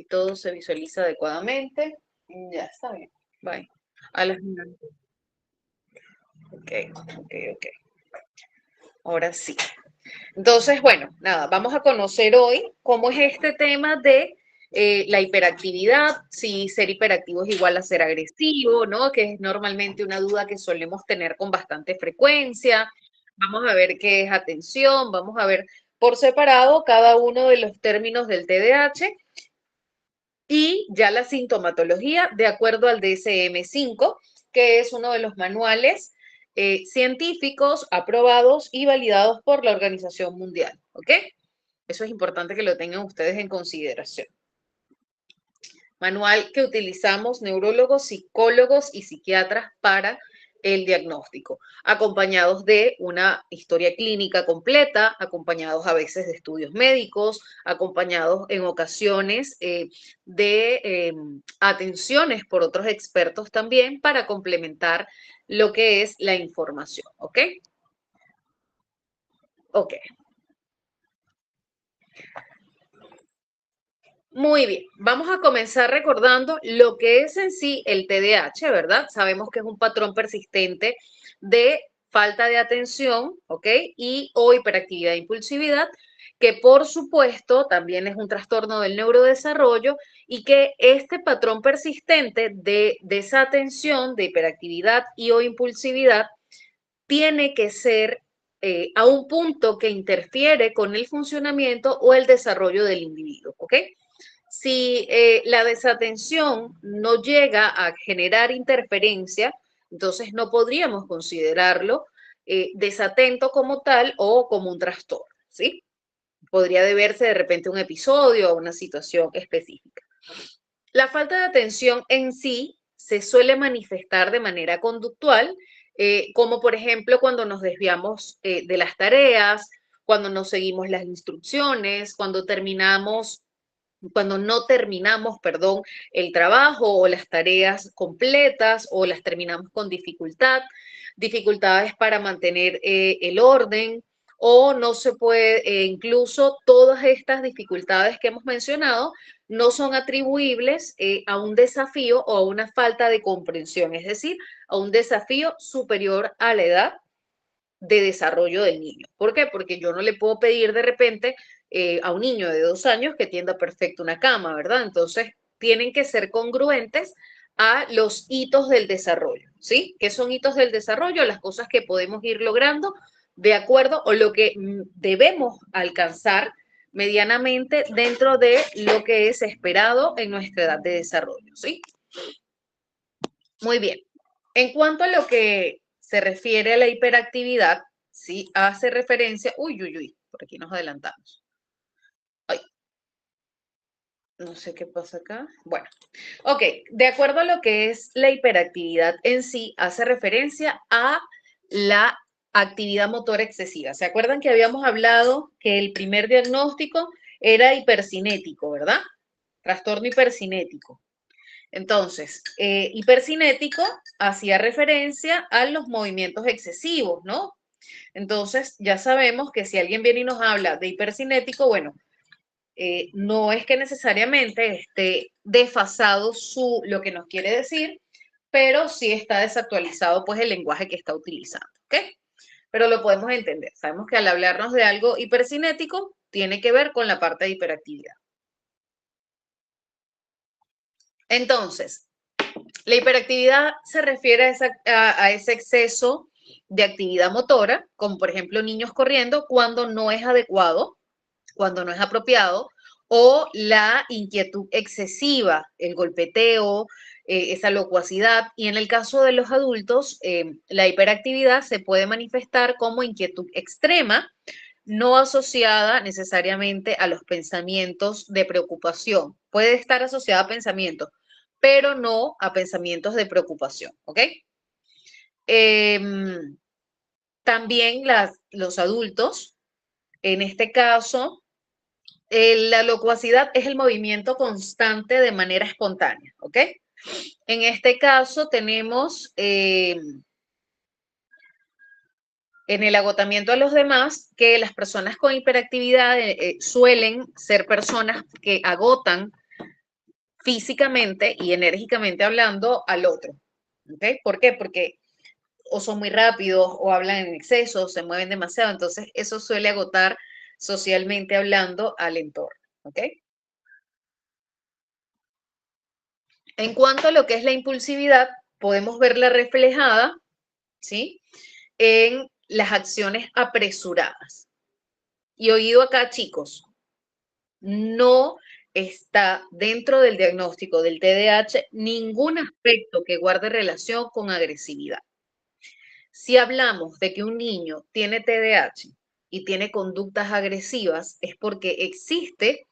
todo se visualiza adecuadamente. Ya está bien. Bye. A las 9. Ok, ok. Ahora sí. Entonces, bueno, nada, vamos a conocer hoy cómo es este tema de la hiperactividad, si ser hiperactivo es igual a ser agresivo, ¿no? Que es normalmente una duda que solemos tener con bastante frecuencia. Vamos a ver qué es atención, vamos a ver por separado cada uno de los términos del TDAH y ya la sintomatología de acuerdo al DSM-5, que es uno de los manuales científicos aprobados y validados por la Organización Mundial. ¿Ok? Eso es importante que lo tengan ustedes en consideración. Manual que utilizamos neurólogos, psicólogos y psiquiatras para el diagnóstico, acompañados de una historia clínica completa, acompañados a veces de estudios médicos, acompañados en ocasiones de atenciones por otros expertos también para complementar lo que es la información. ¿Ok? Ok. Muy bien, vamos a comenzar recordando lo que es en sí el TDAH, ¿verdad? Sabemos que es un patrón persistente de falta de atención, ¿ok? Y o hiperactividad e impulsividad, que por supuesto también es un trastorno del neurodesarrollo y que este patrón persistente de desatención, de hiperactividad y o impulsividad tiene que ser a un punto que interfiere con el funcionamiento o el desarrollo del individuo, ¿ok? Si la desatención no llega a generar interferencia, entonces no podríamos considerarlo desatento como tal o como un trastorno, ¿sí? Podría deberse de repente a un episodio o a una situación específica. La falta de atención en sí se suele manifestar de manera conductual, como por ejemplo cuando nos desviamos de las tareas, cuando no seguimos las instrucciones, cuando no terminamos, perdón, el trabajo o las tareas completas o las terminamos con dificultad, dificultades para mantener el orden o no se puede, incluso todas estas dificultades que hemos mencionado no son atribuibles a un desafío o a una falta de comprensión, es decir, a un desafío superior a la edad de desarrollo del niño. ¿Por qué? Porque yo no le puedo pedir de repente a un niño de 2 años que tienda perfecto una cama, ¿verdad? Entonces, tienen que ser congruentes a los hitos del desarrollo, ¿sí? ¿Qué son hitos del desarrollo? Las cosas que podemos ir logrando de acuerdo o lo que debemos alcanzar medianamente dentro de lo que es esperado en nuestra edad de desarrollo, ¿sí? Muy bien. En cuanto a lo que se refiere a la hiperactividad, sí hace referencia, por aquí nos adelantamos. Ay, no sé qué pasa acá. Bueno, ok, de acuerdo a lo que es la hiperactividad en sí, hace referencia a la actividad motora excesiva. ¿Se acuerdan que habíamos hablado que el primer diagnóstico era hipercinético, ¿verdad? Trastorno hipercinético. Entonces, hipercinético hacía referencia a los movimientos excesivos, ¿no? Entonces, ya sabemos que si alguien viene y nos habla de hipercinético, bueno, no es que necesariamente esté desfasado lo que nos quiere decir, pero sí está desactualizado pues el lenguaje que está utilizando, ¿ok? Pero lo podemos entender. Sabemos que al hablarnos de algo hipercinético, tiene que ver con la parte de hiperactividad. Entonces, la hiperactividad se refiere a ese exceso de actividad motora, como por ejemplo niños corriendo, cuando no es adecuado, cuando no es apropiado, o la inquietud excesiva, el golpeteo, esa locuacidad. Y en el caso de los adultos, la hiperactividad se puede manifestar como inquietud extrema, no asociada necesariamente a los pensamientos de preocupación. Puede estar asociada a pensamientos, pero no a pensamientos de preocupación, ¿ok? Em, también los adultos, en este caso, la locuacidad es el movimiento constante de manera espontánea, ¿ok? En este caso tenemos en el agotamiento a los demás que las personas con hiperactividad suelen ser personas que agotan físicamente y enérgicamente hablando al otro. ¿Ok? ¿Por qué? Porque o son muy rápidos o hablan en exceso, o se mueven demasiado. Entonces, eso suele agotar socialmente hablando al entorno. ¿Ok? En cuanto a lo que es la impulsividad, podemos verla reflejada, ¿sí? En las acciones apresuradas. Y oído acá, chicos, no está dentro del diagnóstico del TDAH ningún aspecto que guarde relación con agresividad. Si hablamos de que un niño tiene TDAH y tiene conductas agresivas, es porque existe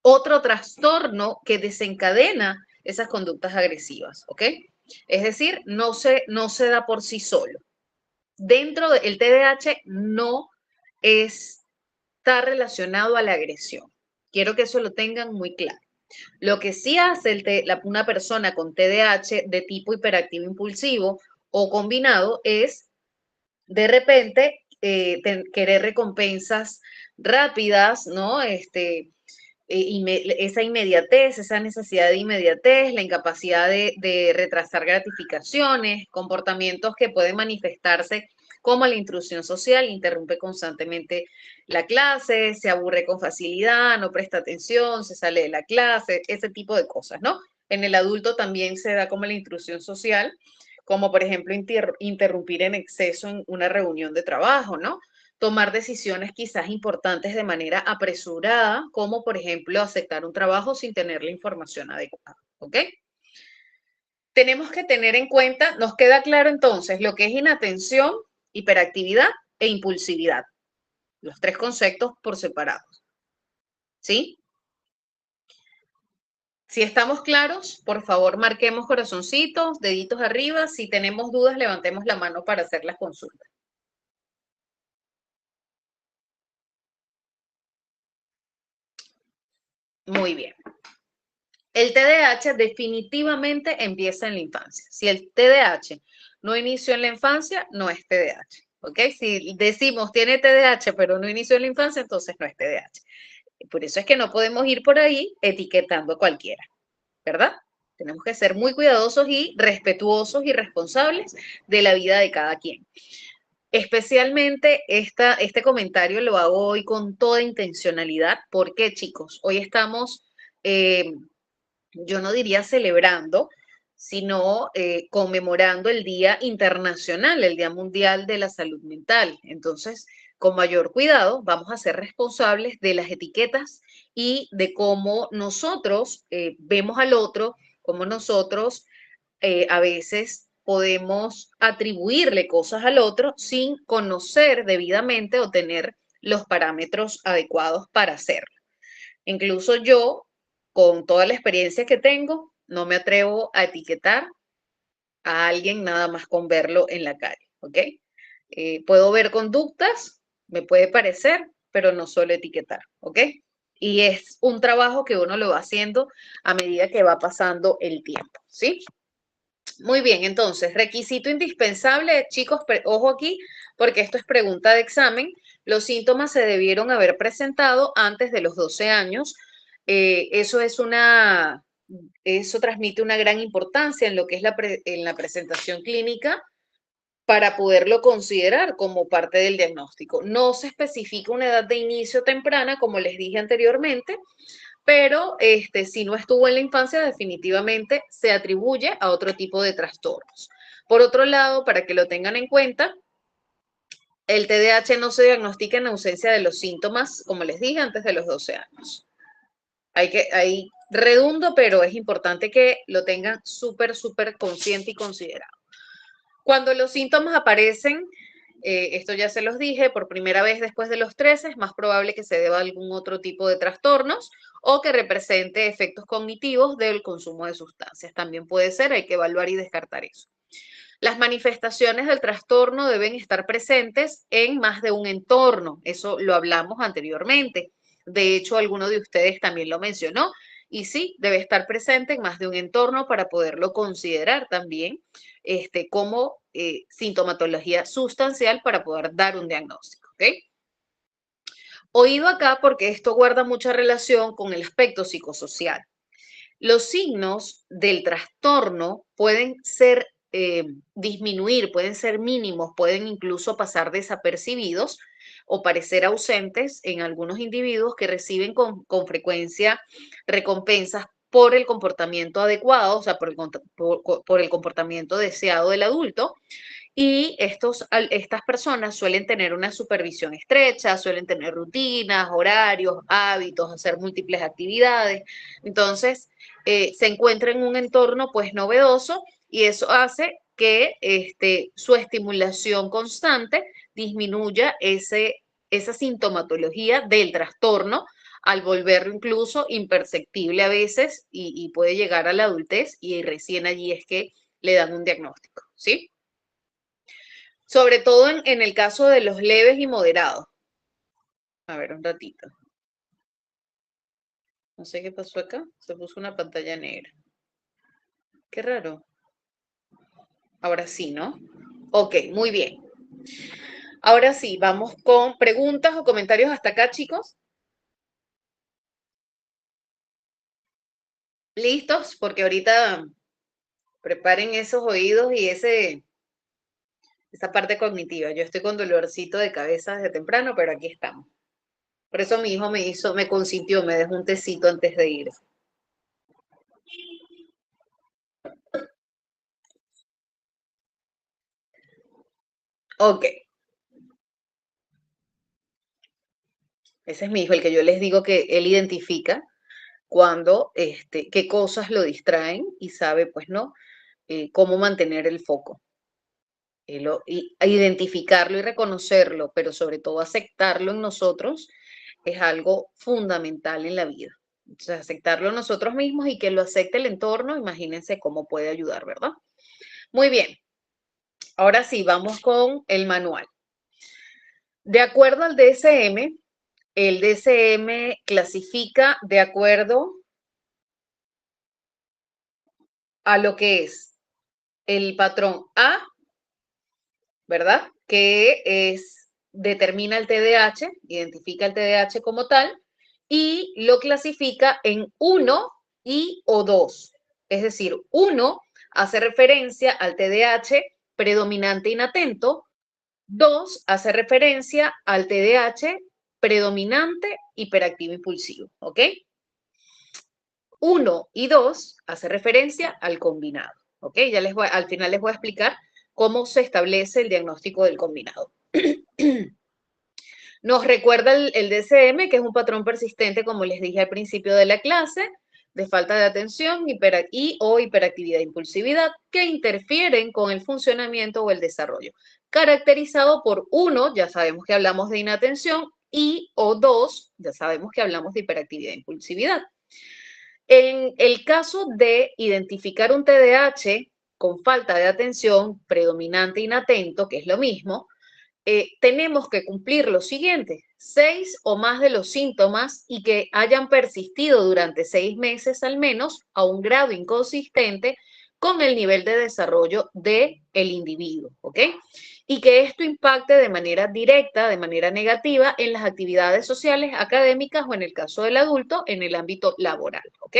otro trastorno que desencadena esas conductas agresivas, ¿ok? Es decir, no se da por sí solo. Dentro del TDAH no está relacionado a la agresión. Quiero que eso lo tengan muy claro. Lo que sí hace una persona con TDAH de tipo hiperactivo impulsivo o combinado es de repente querer recompensas rápidas, ¿no? Esa inmediatez, esa necesidad de inmediatez, la incapacidad de retrasar gratificaciones, comportamientos que pueden manifestarse como la intrusión social, interrumpe constantemente la clase, se aburre con facilidad, no presta atención, se sale de la clase, ese tipo de cosas, ¿no? En el adulto también se da como la intrusión social, como por ejemplo interrumpir en exceso en una reunión de trabajo, ¿no? Tomar decisiones quizás importantes de manera apresurada, como por ejemplo aceptar un trabajo sin tener la información adecuada, ¿ok? Tenemos que tener en cuenta, nos queda claro entonces lo que es inatención, hiperactividad e impulsividad, los tres conceptos por separado, ¿sí? Si estamos claros, por favor marquemos corazoncitos, deditos arriba. Si tenemos dudas, levantemos la mano para hacer las consultas. Muy bien. El TDAH definitivamente empieza en la infancia. Si el TDAH no inició en la infancia, no es TDAH. ¿Ok? Si decimos tiene TDAH pero no inició en la infancia, entonces no es TDAH. Por eso es que no podemos ir por ahí etiquetando a cualquiera, ¿verdad? Tenemos que ser muy cuidadosos y respetuosos y responsables de la vida de cada quien. Especialmente este comentario lo hago hoy con toda intencionalidad. ¿Por qué, chicos? Hoy estamos yo no diría celebrando, sino conmemorando el Día Internacional, el Día Mundial de la Salud Mental. Entonces, con mayor cuidado, vamos a ser responsables de las etiquetas y de cómo nosotros vemos al otro, cómo nosotros a veces podemos atribuirle cosas al otro sin conocer debidamente o tener los parámetros adecuados para hacerlo. Incluso yo, con toda la experiencia que tengo, no me atrevo a etiquetar a alguien nada más con verlo en la calle, ¿ok? Puedo ver conductas, me puede parecer, pero no suelo etiquetar, ¿ok? Y es un trabajo que uno lo va haciendo a medida que va pasando el tiempo, ¿sí? Muy bien, entonces, requisito indispensable, chicos, ojo aquí, porque esto es pregunta de examen. Los síntomas se debieron haber presentado antes de los 12 años. Eso eso transmite una gran importancia en lo que es en la presentación clínica para poderlo considerar como parte del diagnóstico. No se especifica una edad de inicio temprana, como les dije anteriormente, pero si no estuvo en la infancia, definitivamente se atribuye a otro tipo de trastornos. Por otro lado, para que lo tengan en cuenta, el TDAH no se diagnostica en ausencia de los síntomas, como les dije, antes de los 12 años. Hay redundo, pero es importante que lo tengan súper consciente y considerado. Cuando los síntomas aparecen, esto ya se los dije, por primera vez después de los 13, es más probable que se deba a algún otro tipo de trastornos o que represente efectos cognitivos del consumo de sustancias. También puede ser, hay que evaluar y descartar eso. Las manifestaciones del trastorno deben estar presentes en más de un entorno. Eso lo hablamos anteriormente. De hecho, alguno de ustedes también lo mencionó. Y sí, debe estar presente en más de un entorno para poderlo considerar también como sintomatología sustancial para poder dar un diagnóstico. ¿Okay? Oído acá porque esto guarda mucha relación con el aspecto psicosocial. Los signos del trastorno pueden ser disminuir, pueden ser mínimos, pueden incluso pasar desapercibidos o parecer ausentes en algunos individuos que reciben con frecuencia recompensas por el comportamiento adecuado, o sea, por el comportamiento deseado del adulto. Y estas personas suelen tener una supervisión estrecha, suelen tener rutinas, horarios, hábitos, hacer múltiples actividades. Entonces, se encuentra en un entorno pues novedoso y eso hace que su estimulación constante disminuya esa sintomatología del trastorno al volverlo incluso imperceptible a veces y puede llegar a la adultez y recién allí es que le dan un diagnóstico, ¿sí? Sobre todo en el caso de los leves y moderados. A ver, un ratito. No sé qué pasó acá. Se puso una pantalla negra. Qué raro. Ahora sí, ¿no? Ok, muy bien. Ahora sí, vamos con preguntas o comentarios hasta acá, chicos. ¿Listos? Porque ahorita preparen esos oídos y esa parte cognitiva. Yo estoy con dolorcito de cabeza desde temprano, pero aquí estamos. Por eso mi hijo me consintió, me dejó un tecito antes de ir. Ok. Ese es mi hijo, el que yo les digo que él identifica cuando, qué cosas lo distraen y sabe, pues, ¿no? Cómo mantener el foco. Y identificarlo y reconocerlo, pero sobre todo aceptarlo en nosotros, es algo fundamental en la vida. O sea, aceptarlo nosotros mismos y que lo acepte el entorno, imagínense cómo puede ayudar, ¿verdad? Muy bien, ahora sí, vamos con el manual. De acuerdo al DSM, el DSM clasifica de acuerdo a lo que es el patrón A, ¿verdad? Que determina el TDAH, identifica el TDAH como tal y lo clasifica en 1 y o 2. Es decir, 1 hace referencia al TDAH predominante inatento, 2 hace referencia al TDAH predominante hiperactivo impulsivo, ¿ok? 1 y 2 hace referencia al combinado, ¿ok? Al final les voy a explicar cómo se establece el diagnóstico del combinado. Nos recuerda el DSM, que es un patrón persistente, como les dije al principio de la clase, de falta de atención o hiperactividad e impulsividad, que interfieren con el funcionamiento o el desarrollo, caracterizado por 1, ya sabemos que hablamos de inatención, y o 2, ya sabemos que hablamos de hiperactividad e impulsividad. En el caso de identificar un TDAH con falta de atención predominante inatento, que es lo mismo, tenemos que cumplir lo siguiente: 6 o más de los síntomas y que hayan persistido durante 6 meses al menos a un grado inconsistente con el nivel de desarrollo del individuo, ¿ok? Y que esto impacte de manera directa, de manera negativa, en las actividades sociales, académicas o en el caso del adulto, en el ámbito laboral, ¿ok?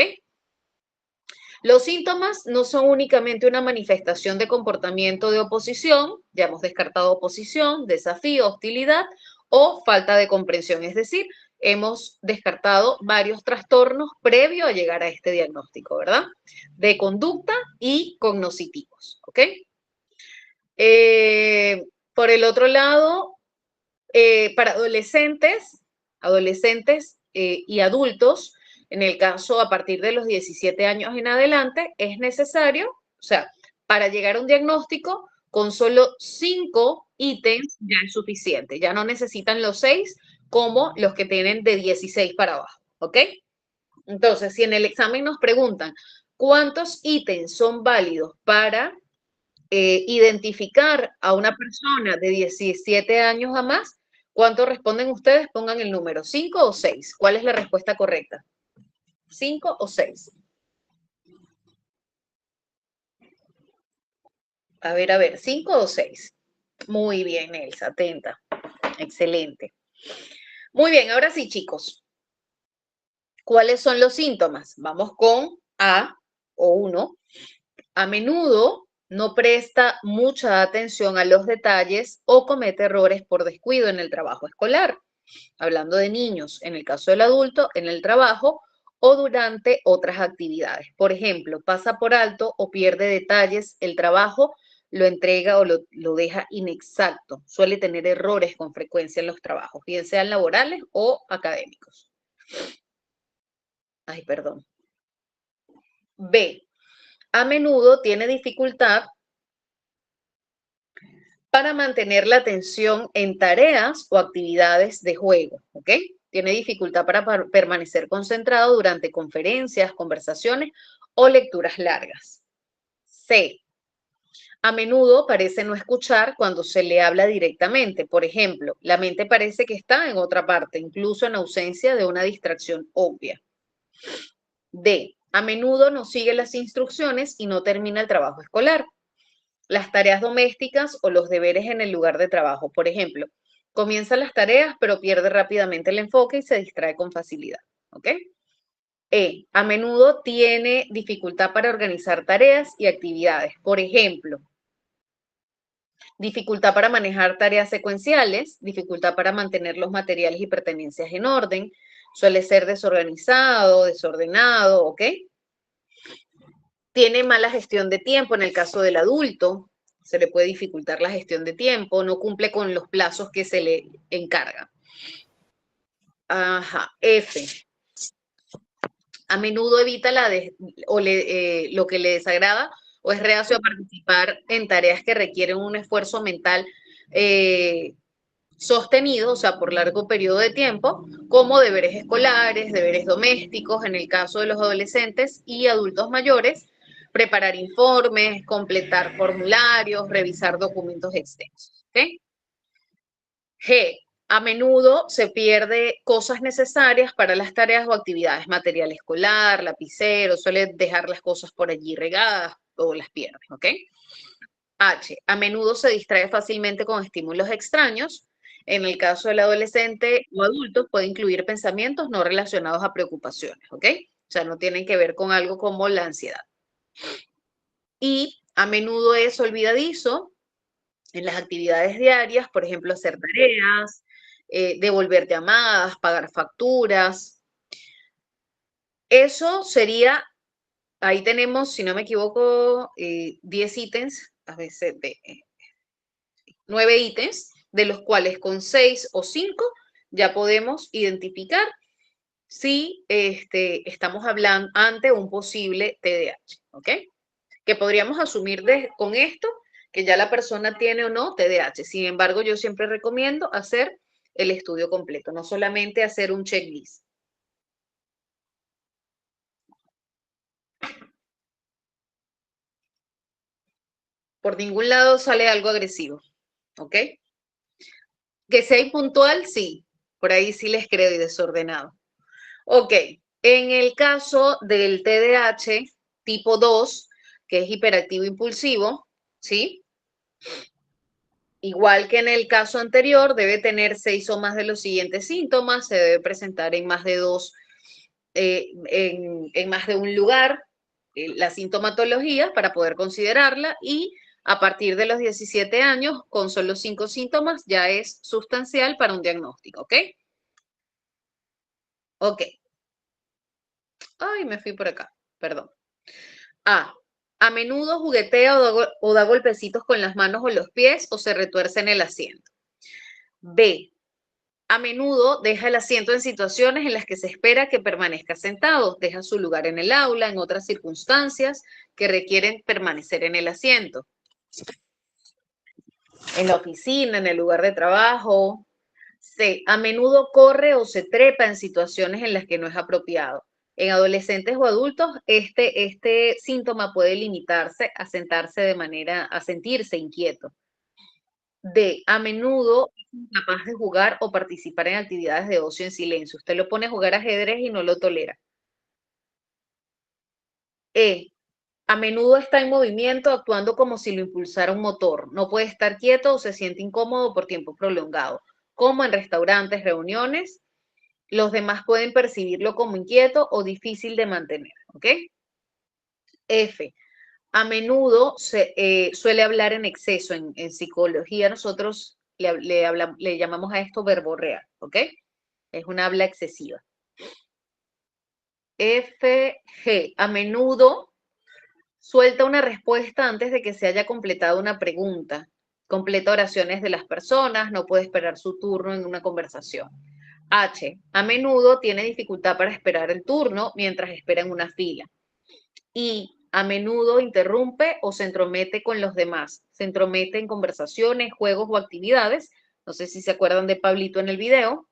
Los síntomas no son únicamente una manifestación de comportamiento de oposición, ya hemos descartado oposición, desafío, hostilidad o falta de comprensión, es decir, hemos descartado varios trastornos previo a llegar a este diagnóstico, ¿verdad? De conducta y cognitivos, ¿ok? Por el otro lado, para adolescentes y adultos, en el caso a partir de los 17 años en adelante, es necesario, o sea, para llegar a un diagnóstico, con solo 5 ítems ya es suficiente. Ya no necesitan los 6 como los que tienen de 16 para abajo, ¿ok? Entonces, si en el examen nos preguntan cuántos ítems son válidos para identificar a una persona de 17 años a más, ¿cuánto responden ustedes? Pongan el número, 5 o 6. ¿Cuál es la respuesta correcta? 5 o 6. A ver, 5 o 6. Muy bien, Elsa, atenta. Excelente. Muy bien, ahora sí, chicos. ¿Cuáles son los síntomas? Vamos con A o 1, a menudo no presta mucha atención a los detalles o comete errores por descuido en el trabajo escolar. Hablando de niños, en el caso del adulto, en el trabajo o durante otras actividades. Por ejemplo, pasa por alto o pierde detalles, el trabajo lo entrega o lo deja inexacto. Suele tener errores con frecuencia en los trabajos, bien sean laborales o académicos. Ay, perdón. B. A menudo tiene dificultad para mantener la atención en tareas o actividades de juego, ¿ok? Tiene dificultad para permanecer concentrado durante conferencias, conversaciones o lecturas largas. C. A menudo parece no escuchar cuando se le habla directamente. Por ejemplo, la mente parece que está en otra parte, incluso en ausencia de una distracción obvia. D. A menudo no sigue las instrucciones y no termina el trabajo escolar. Las tareas domésticas o los deberes en el lugar de trabajo. Por ejemplo, comienza las tareas pero pierde rápidamente el enfoque y se distrae con facilidad. ¿Ok? E. A menudo tiene dificultad para organizar tareas y actividades. Por ejemplo, dificultad para manejar tareas secuenciales, dificultad para mantener los materiales y pertenencias en orden, suele ser desorganizado, desordenado, ¿ok? Tiene mala gestión de tiempo en el caso del adulto, se le puede dificultar la gestión de tiempo, no cumple con los plazos que se le encarga. Ajá, F. A menudo evita lo que le desagrada o es reacio a participar en tareas que requieren un esfuerzo mental sostenido, o sea, por largo periodo de tiempo, como deberes escolares, deberes domésticos, en el caso de los adolescentes y adultos mayores, preparar informes, completar formularios, revisar documentos extensos. ¿Okay? G. A menudo se pierde cosas necesarias para las tareas o actividades, material escolar, lapicero, suele dejar las cosas por allí regadas o las pierde, ¿ok? H. A menudo se distrae fácilmente con estímulos extraños. En el caso del adolescente o adulto, puede incluir pensamientos no relacionados a preocupaciones, ¿ok? O sea, no tienen que ver con algo como la ansiedad. Y a menudo es olvidadizo en las actividades diarias, por ejemplo, hacer tareas, devolver llamadas, pagar facturas. Eso sería, ahí tenemos, si no me equivoco, 10 ítems, a veces 9 ítems, de los cuales con 6 o 5 ya podemos identificar si estamos hablando ante un posible TDAH, ¿ok? Que podríamos asumir con esto que ya la persona tiene o no TDAH. Sin embargo, yo siempre recomiendo hacer el estudio completo, no solamente hacer un checklist. Por ningún lado sale algo agresivo, ¿ok? Que sea impuntual, sí. Por ahí sí les creo y desordenado. Ok, en el caso del TDAH tipo 2, que es hiperactivo impulsivo, ¿sí? Igual que en el caso anterior, debe tener 6 o más de los siguientes síntomas, se debe presentar en más de en más de un lugar, la sintomatología para poder considerarla y a partir de los 17 años, con solo 5 síntomas, ya es sustancial para un diagnóstico, ¿ok? Ok. Ay, me fui por acá, perdón. A. A menudo juguetea o da golpecitos con las manos o los pies o se retuerce en el asiento. B. A menudo deja el asiento en situaciones en las que se espera que permanezca sentado. Deja su lugar en el aula, en otras circunstancias que requieren permanecer en el asiento. En la oficina, en el lugar de trabajo. C. A menudo corre o se trepa en situaciones en las que no es apropiado. En adolescentes o adultos, este síntoma puede limitarse a a sentirse inquieto. D. A menudo es incapaz de jugar o participar en actividades de ocio en silencio. Usted lo pone a jugar ajedrez y no lo tolera. E. A menudo está en movimiento, actuando como si lo impulsara un motor. No puede estar quieto o se siente incómodo por tiempo prolongado, como en restaurantes, reuniones. Los demás pueden percibirlo como inquieto o difícil de mantener, ¿ok? F. A menudo suele hablar en exceso. En psicología nosotros le llamamos a esto verborrea, ¿ok? Es una habla excesiva. F, G. A menudo suelta una respuesta antes de que se haya completado una pregunta. Completa oraciones de las personas, no puede esperar su turno en una conversación. H. A menudo tiene dificultad para esperar el turno mientras espera en una fila. Y a menudo interrumpe o se entromete con los demás. Se entromete en conversaciones, juegos o actividades. No sé si se acuerdan de Pablito en el video.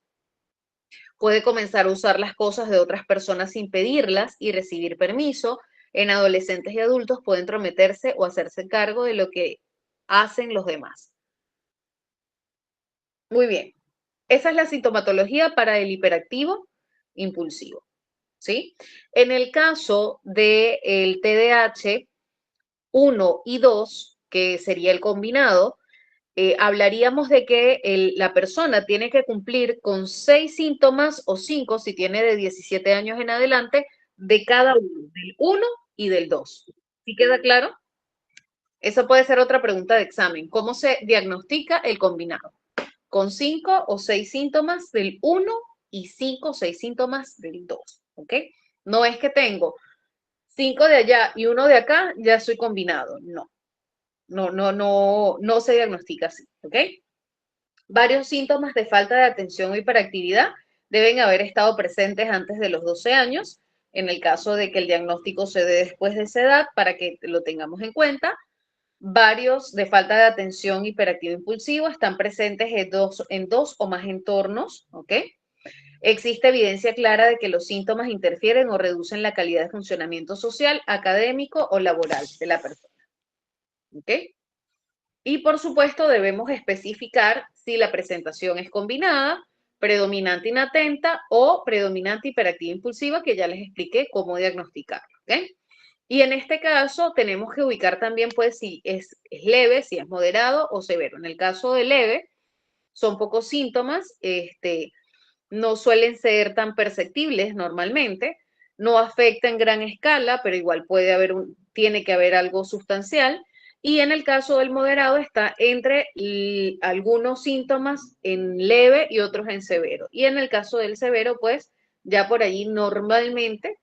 Puede comenzar a usar las cosas de otras personas sin pedirlas y recibir permiso. En adolescentes y adultos puede entrometerse o hacerse cargo de lo que hacen los demás. Muy bien. Esa es la sintomatología para el hiperactivo impulsivo, ¿sí? En el caso del TDAH 1 y 2, que sería el combinado, hablaríamos de que la persona tiene que cumplir con 6 síntomas o 5, si tiene de 17 años en adelante, de cada uno, del 1 y del 2. ¿Sí queda claro? Esa puede ser otra pregunta de examen. ¿Cómo se diagnostica el combinado? Con 5 o 6 síntomas del 1 y 5 o 6 síntomas del 2. ¿Ok? No es que tengo 5 de allá y 1 de acá, ya soy combinado. No. No se diagnostica así, ¿ok? Varios síntomas de falta de atención o hiperactividad deben haber estado presentes antes de los 12 años, en el caso de que el diagnóstico se dé después de esa edad, para que lo tengamos en cuenta. Varios de falta de atención hiperactivo impulsivo están presentes en dos o más entornos, ¿ok? Existe evidencia clara de que los síntomas interfieren o reducen la calidad de funcionamiento social, académico o laboral de la persona, ¿ok? Y por supuesto debemos especificar si la presentación es combinada, predominante inatenta o predominante hiperactiva impulsiva, que ya les expliqué cómo diagnosticarlo. ¿Okay? Y en este caso tenemos que ubicar también pues si es leve, si es moderado o severo. En el caso de leve, son pocos síntomas, no suelen ser tan perceptibles normalmente, no afecta en gran escala, pero igual tiene que haber algo sustancial. Y en el caso del moderado está entre algunos síntomas en leve y otros en severo. Y en el caso del severo, pues ya por allí normalmente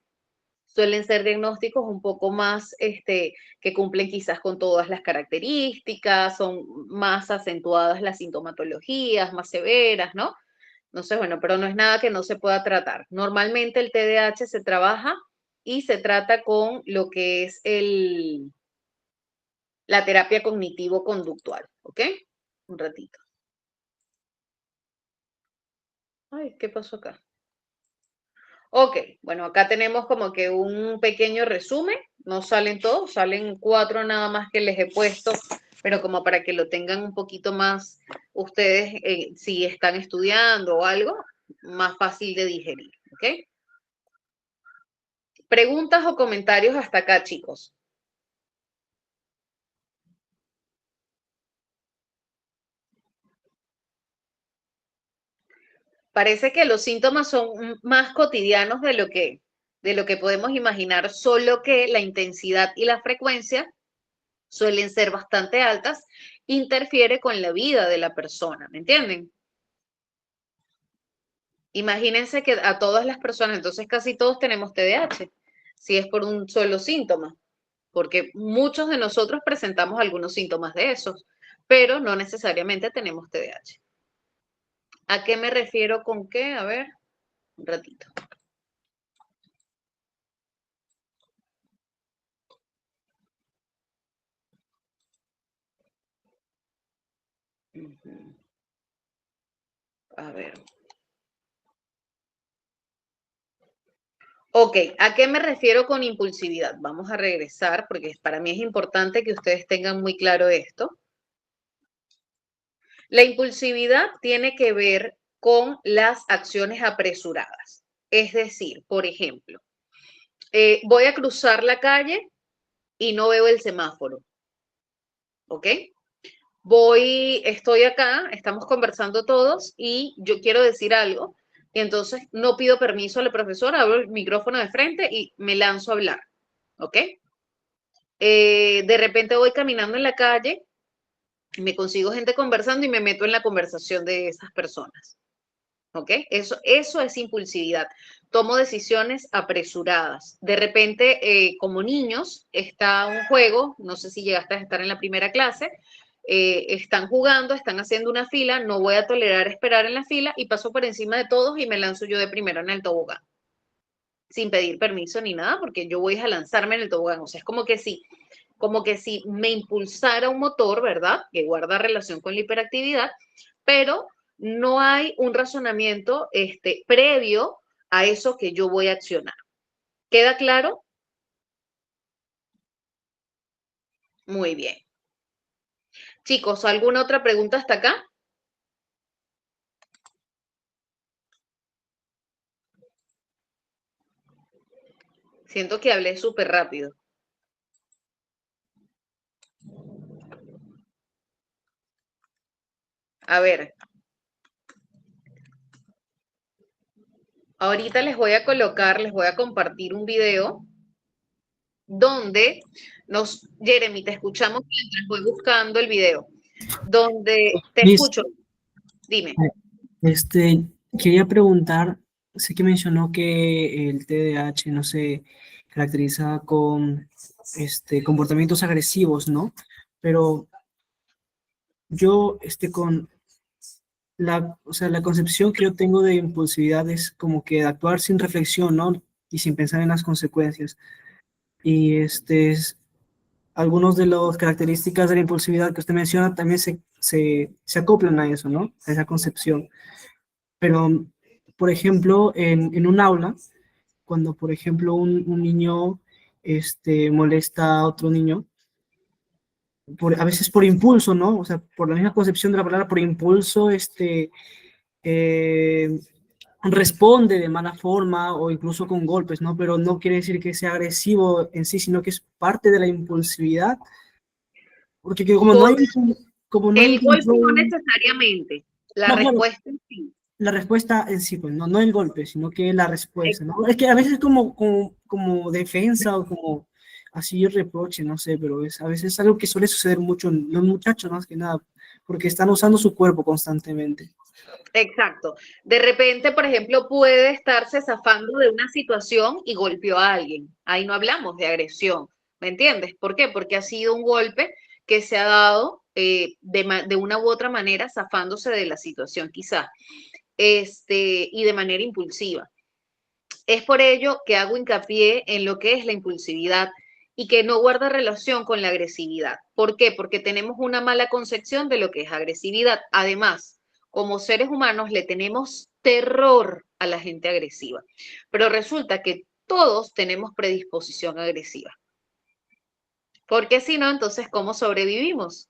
suelen ser diagnósticos un poco más, que cumplen quizás con todas las características, son más acentuadas las sintomatologías, más severas, ¿no? No sé, bueno, pero no es nada que no se pueda tratar. Normalmente el TDAH se trabaja y se trata con lo que es la terapia cognitivo-conductual, ¿ok? Un ratito. Ay, ¿qué pasó acá? Ok, bueno, acá tenemos como que un pequeño resumen, no salen todos, salen 4 nada más que les he puesto, pero como para que lo tengan un poquito más ustedes, si están estudiando o algo, más fácil de digerir, ¿ok? Preguntas o comentarios hasta acá, chicos. Parece que los síntomas son más cotidianos de lo que podemos imaginar, solo que la intensidad y la frecuencia suelen ser bastante altas, interfiere con la vida de la persona, ¿me entienden? Imagínense que a todas las personas, entonces casi todos tenemos TDAH, si es por un solo síntoma, porque muchos de nosotros presentamos algunos síntomas de esos, pero no necesariamente tenemos TDAH. ¿A qué me refiero con qué? A ver, un ratito. A ver. Ok, ¿a qué me refiero con impulsividad? Vamos a regresar porque para mí es importante que ustedes tengan muy claro esto. La impulsividad tiene que ver con las acciones apresuradas. Es decir, por ejemplo, voy a cruzar la calle y no veo el semáforo. ¿Ok? Estoy acá, estamos conversando todos y yo quiero decir algo. Y entonces no pido permiso a la profesora, abro el micrófono de frente y me lanzo a hablar. ¿Ok? De repente voy caminando en la calle, me consigo gente conversando y me meto en la conversación de esas personas. ¿Ok? Eso es impulsividad. Tomo decisiones apresuradas. De repente, como niños, está un juego, no sé si llegaste a estar en la primera clase, están jugando, están haciendo una fila, no voy a tolerar esperar en la fila y paso por encima de todos y me lanzo yo de primero en el tobogán, sin pedir permiso ni nada, porque yo voy a lanzarme en el tobogán. O sea, es como que si me impulsara un motor, ¿verdad? Que guarda relación con la hiperactividad, pero no hay un razonamiento previo a eso que yo voy a accionar. ¿Queda claro? Muy bien. Chicos, ¿alguna otra pregunta hasta acá? Siento que hablé súper rápido. A ver, ahorita les voy a compartir un video donde Jeremy, te escuchamos mientras voy buscando el video, donde te Liz, escucho, dime. quería preguntar, sé que mencionó que el TDAH no se caracteriza con comportamientos agresivos, ¿no? Pero yo, con o sea, la concepción que yo tengo de impulsividad es como que actuar sin reflexión, ¿no? Y sin pensar en las consecuencias. Y algunos de las características de la impulsividad que usted menciona también se acoplan a eso, ¿no? A esa concepción. Pero, por ejemplo, en un aula, cuando, por ejemplo, un niño molesta a otro niño, a veces por impulso, ¿no? O sea, por la misma concepción de la palabra, por impulso, eh, responde de mala forma o incluso con golpes, ¿no? Pero no quiere decir que sea agresivo en sí, sino que es parte de la impulsividad, porque Con como no hay un el golpe no control, necesariamente, la no, claro, respuesta en sí. la respuesta en sí, pues no el golpe, sino que la respuesta, ¿no? Es que a veces es como defensa o como así reproche, no sé, pero a veces es algo que suele suceder mucho en los muchachos, más que nada, porque están usando su cuerpo constantemente. Exacto. De repente, por ejemplo, puede estarse zafando de una situación y golpeó a alguien. Ahí no hablamos de agresión, ¿me entiendes? ¿Por qué? Porque ha sido un golpe que se ha dado de una u otra manera, zafándose de la situación quizá, y de manera impulsiva. Es por ello que hago hincapié en lo que es la impulsividad y que no guarda relación con la agresividad. ¿Por qué? Porque tenemos una mala concepción de lo que es agresividad. Además, como seres humanos le tenemos terror a la gente agresiva, pero resulta que todos tenemos predisposición agresiva. Porque si no, entonces, ¿cómo sobrevivimos?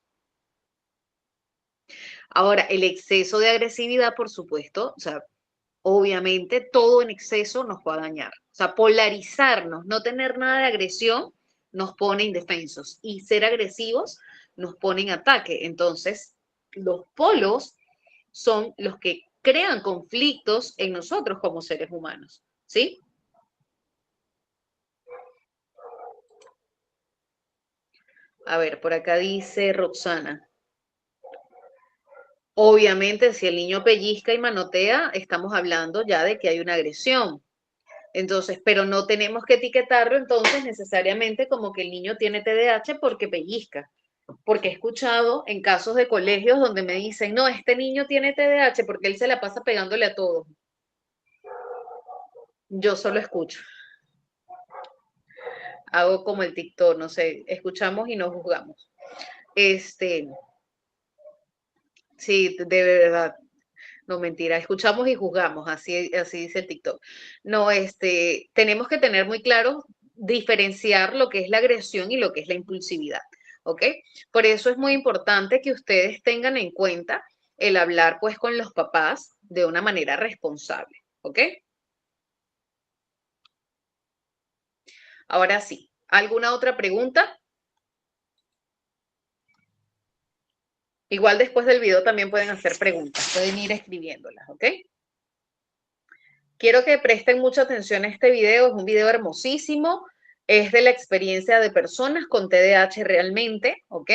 Ahora, el exceso de agresividad, por supuesto, o sea, obviamente todo en exceso nos va a dañar. O sea, polarizarnos, no tener nada de agresión, nos pone indefensos y ser agresivos nos pone en ataque. Entonces, los polos son los que crean conflictos en nosotros como seres humanos, ¿sí? A ver, por acá dice Roxana. Obviamente, si el niño pellizca y manotea, estamos hablando ya de que hay una agresión. Entonces, pero no tenemos que etiquetarlo entonces necesariamente como que el niño tiene TDAH porque pellizca. Porque he escuchado en casos de colegios donde me dicen, no, este niño tiene TDAH porque él se la pasa pegándole a todos. Yo solo escucho. Hago como el TikTok, no sé, escuchamos y no juzgamos. Este, sí, de verdad. No, mentira, escuchamos y juzgamos, así dice el TikTok. No, tenemos que tener muy claro diferenciar lo que es la agresión y lo que es la impulsividad, ¿ok? Por eso es muy importante que ustedes tengan en cuenta el hablar pues con los papás de una manera responsable, ¿ok? Ahora sí, ¿alguna otra pregunta? Igual después del video también pueden hacer preguntas, pueden ir escribiéndolas, ¿ok? Quiero que presten mucha atención a este video, es un video hermosísimo. es de la experiencia de personas con TDAH realmente, ¿ok?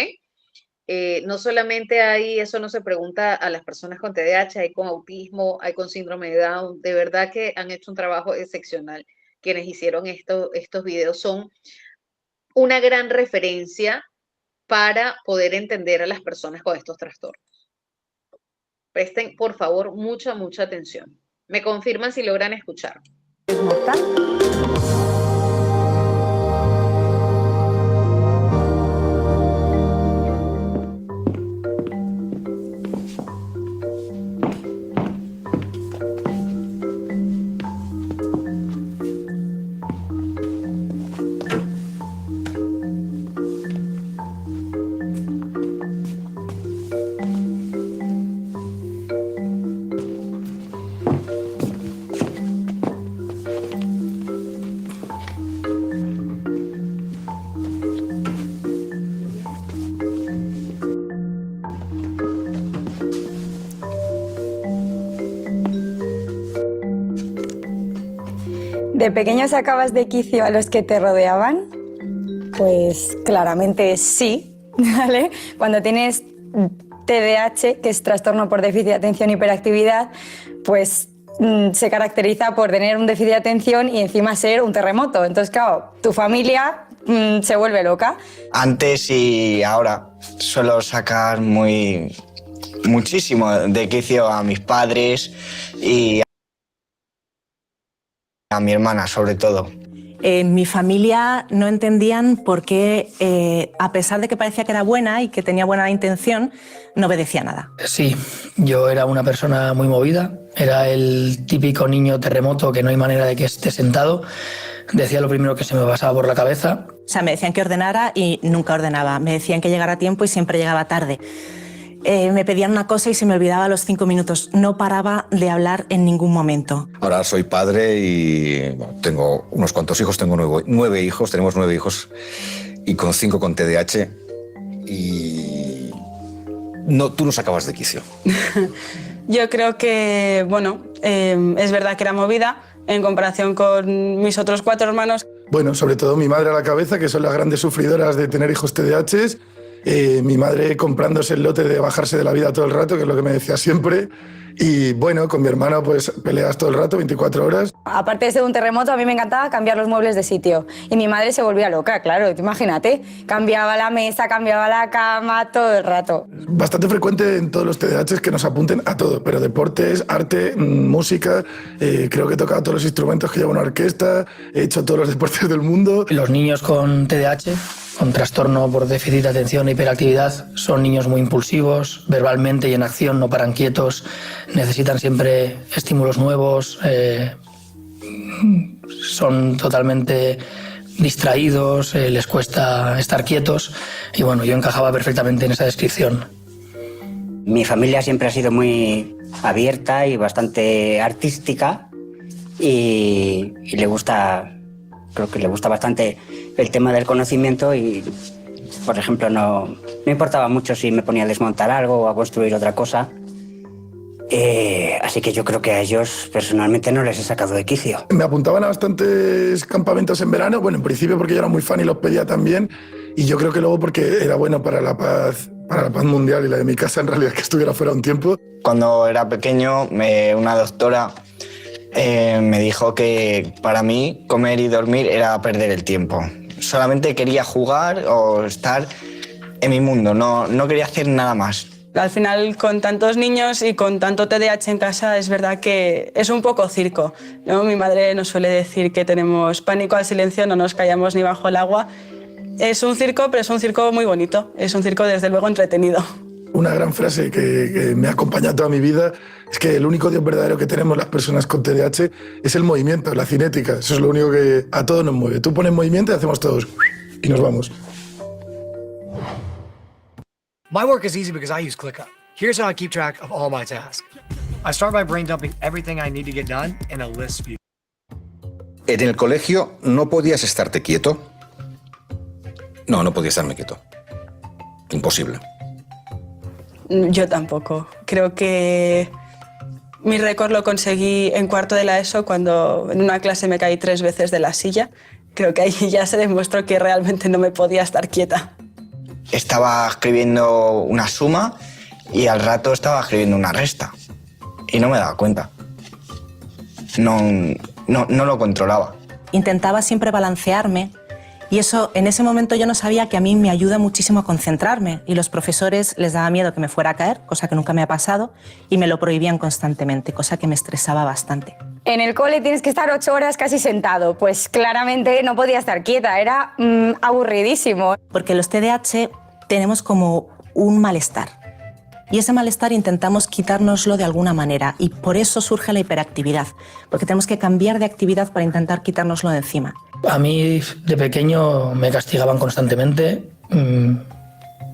No solamente hay, eso no se pregunta a las personas con TDAH, hay con autismo, hay con síndrome de Down, de verdad que han hecho un trabajo excepcional. Quienes hicieron estos videos son una gran referencia para poder entender a las personas con estos trastornos. Presten, por favor, mucha atención. Me confirman si logran escuchar. Es mortal. ¿De pequeño sacabas de quicio a los que te rodeaban? Pues claramente sí, ¿vale? Cuando tienes TDAH, que es trastorno por déficit de atención e hiperactividad, pues se caracteriza por tener un déficit de atención y encima ser un terremoto. Entonces, claro, tu familia se vuelve loca. Antes y ahora suelo sacar muchísimo de quicio a mis padres y a mi hermana, sobre todo. En mi familia no entendían por qué, a pesar de que parecía que era buena y que tenía buena intención, no obedecía nada. Sí, yo era una persona muy movida, era el típico niño terremoto que no hay manera de que esté sentado. Decía lo primero que se me pasaba por la cabeza. O sea, me decían que ordenara y nunca ordenaba. Me decían que llegara a tiempo y siempre llegaba tarde. Me pedían una cosa y se me olvidaba a los 5 minutos. No paraba de hablar en ningún momento. Ahora soy padre y bueno, tengo unos cuantos hijos, tengo 9 hijos, tenemos 9 hijos y con 5 con TDAH y tú no sacabas de quicio. Yo creo que, bueno, es verdad que era movida en comparación con mis otros 4 hermanos. Bueno, sobre todo mi madre a la cabeza, que son las grandes sufridoras de tener hijos TDAH. Mi madre comprándose el lote de bajarse de la vida todo el rato, que es lo que me decía siempre. Y bueno, con mi hermano pues peleas todo el rato, 24 horas. Aparte de ser un terremoto, a mí me encantaba cambiar los muebles de sitio. Y mi madre se volvía loca, claro, imagínate. Cambiaba la mesa, cambiaba la cama, todo el rato. Bastante frecuente en todos los TDAHs que nos apunten a todo, pero deportes, arte, música. Creo que he tocado todos los instrumentos que lleva una orquesta, he hecho todos los deportes del mundo. Los niños con TDAH, con trastorno por déficit de atención e hiperactividad, son niños muy impulsivos, verbalmente y en acción no paran quietos, necesitan siempre estímulos nuevos, son totalmente distraídos, les cuesta estar quietos y bueno, yo encajaba perfectamente en esa descripción. Mi familia siempre ha sido muy abierta y bastante artística y le gusta, creo que le gusta bastante el tema del conocimiento y, por ejemplo, no me importaba mucho si me ponía a desmontar algo o a construir otra cosa. Así que yo creo que a ellos personalmente no les he sacado de quicio. Me apuntaban a bastantes campamentos en verano, bueno, en principio porque yo era muy fan y los pedía también, y yo creo que luego porque era bueno para la paz mundial y la de mi casa en realidad que estuviera fuera un tiempo. Cuando era pequeño, una doctora me dijo que para mí comer y dormir era perder el tiempo. Solamente quería jugar o estar en mi mundo, no quería hacer nada más. Al final, con tantos niños y con tanto TDAH en casa, es verdad que es un poco circo, ¿no? Mi madre nos suele decir que tenemos pánico al silencio, no nos callamos ni bajo el agua. Es un circo, pero es un circo muy bonito, es un circo desde luego entretenido. Una gran frase que me acompaña toda mi vida es que el único Dios verdadero que tenemos las personas con TDAH es el movimiento, la cinética. Eso es lo único que a todos nos mueve. Tú pones movimiento y hacemos todos y nos vamos. My work is easy because I use ClickUp. Here's how I keep track of all my tasks. I start by brain dumping everything I need to get done in a list view. ¿En el colegio no podías estarte quieto? No podía estarme quieto. Imposible. Yo tampoco. Creo que mi récord lo conseguí en cuarto de la ESO cuando en una clase me caí 3 veces de la silla Creo que ahí ya se demostró que realmente no me podía estar quieta. Estaba escribiendo una suma y al rato estaba escribiendo una resta. Y no me daba cuenta. No lo controlaba. Intentaba siempre balancearme y eso, en ese momento yo no sabía que a mí me ayuda muchísimo a concentrarme y los profesores les daba miedo que me fuera a caer, cosa que nunca me ha pasado, y me lo prohibían constantemente, cosa que me estresaba bastante. En el cole tienes que estar 8 horas casi sentado, pues claramente no podía estar quieta, era aburridísimo. Porque los TDAH tenemos como un malestar. Y ese malestar intentamos quitárnoslo de alguna manera y por eso surge la hiperactividad, porque tenemos que cambiar de actividad para intentar quitárnoslo de encima. A mí de pequeño me castigaban constantemente.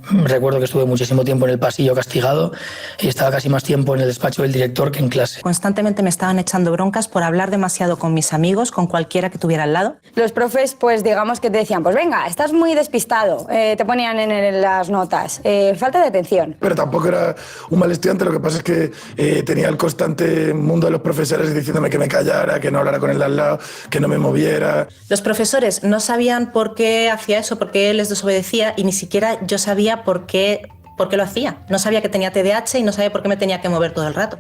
Recuerdo que estuve muchísimo tiempo en el pasillo castigado y estaba casi más tiempo en el despacho del director que en clase. Constantemente me estaban echando broncas por hablar demasiado con mis amigos, con cualquiera que tuviera al lado. Los profes, pues digamos que te decían, pues venga, estás muy despistado, te ponían en las notas, falta de atención. Pero tampoco era un mal estudiante, lo que pasa es que tenía el constante mundo de los profesores diciéndome que me callara, que no hablara con el de al lado, que no me moviera. Los profesores no sabían por qué hacía eso, por qué les desobedecía y ni siquiera yo sabía por qué lo hacía. No sabía que tenía TDAH y no sabía por qué me tenía que mover todo el rato.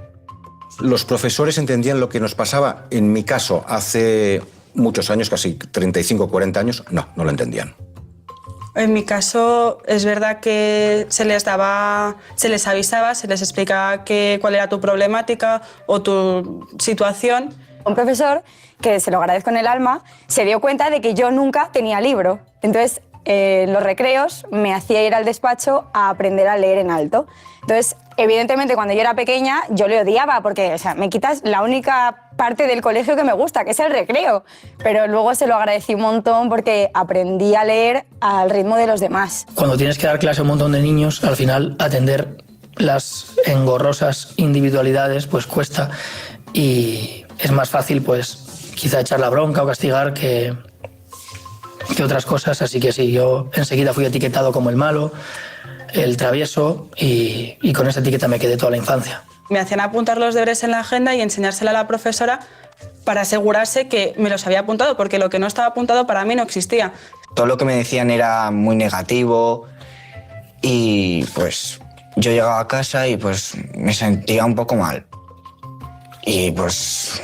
Los profesores entendían lo que nos pasaba. En mi caso, hace muchos años, casi 35 o 40 años, no lo entendían. En mi caso es verdad que se les avisaba, se les explicaba cuál era tu problemática o tu situación. Un profesor, que se lo agradezco en el alma, se dio cuenta de que yo nunca tenía libro. Entonces, en los recreos me hacía ir al despacho a aprender a leer en alto. Entonces, evidentemente, cuando yo era pequeña, yo le odiaba porque, o sea, me quitas la única parte del colegio que me gusta, que es el recreo. Pero luego se lo agradecí un montón porque aprendí a leer al ritmo de los demás. Cuando tienes que dar clase a un montón de niños, al final atender las engorrosas individualidades pues cuesta y es más fácil pues quizá echar la bronca o castigar que otras cosas, así que sí, yo enseguida fui etiquetado como el malo, el travieso y con esa etiqueta me quedé toda la infancia. Me hacían apuntar los deberes en la agenda y enseñársela a la profesora para asegurarse que me los había apuntado, porque lo que no estaba apuntado para mí no existía. Todo lo que me decían era muy negativo y pues yo llegaba a casa y pues me sentía un poco mal. Y pues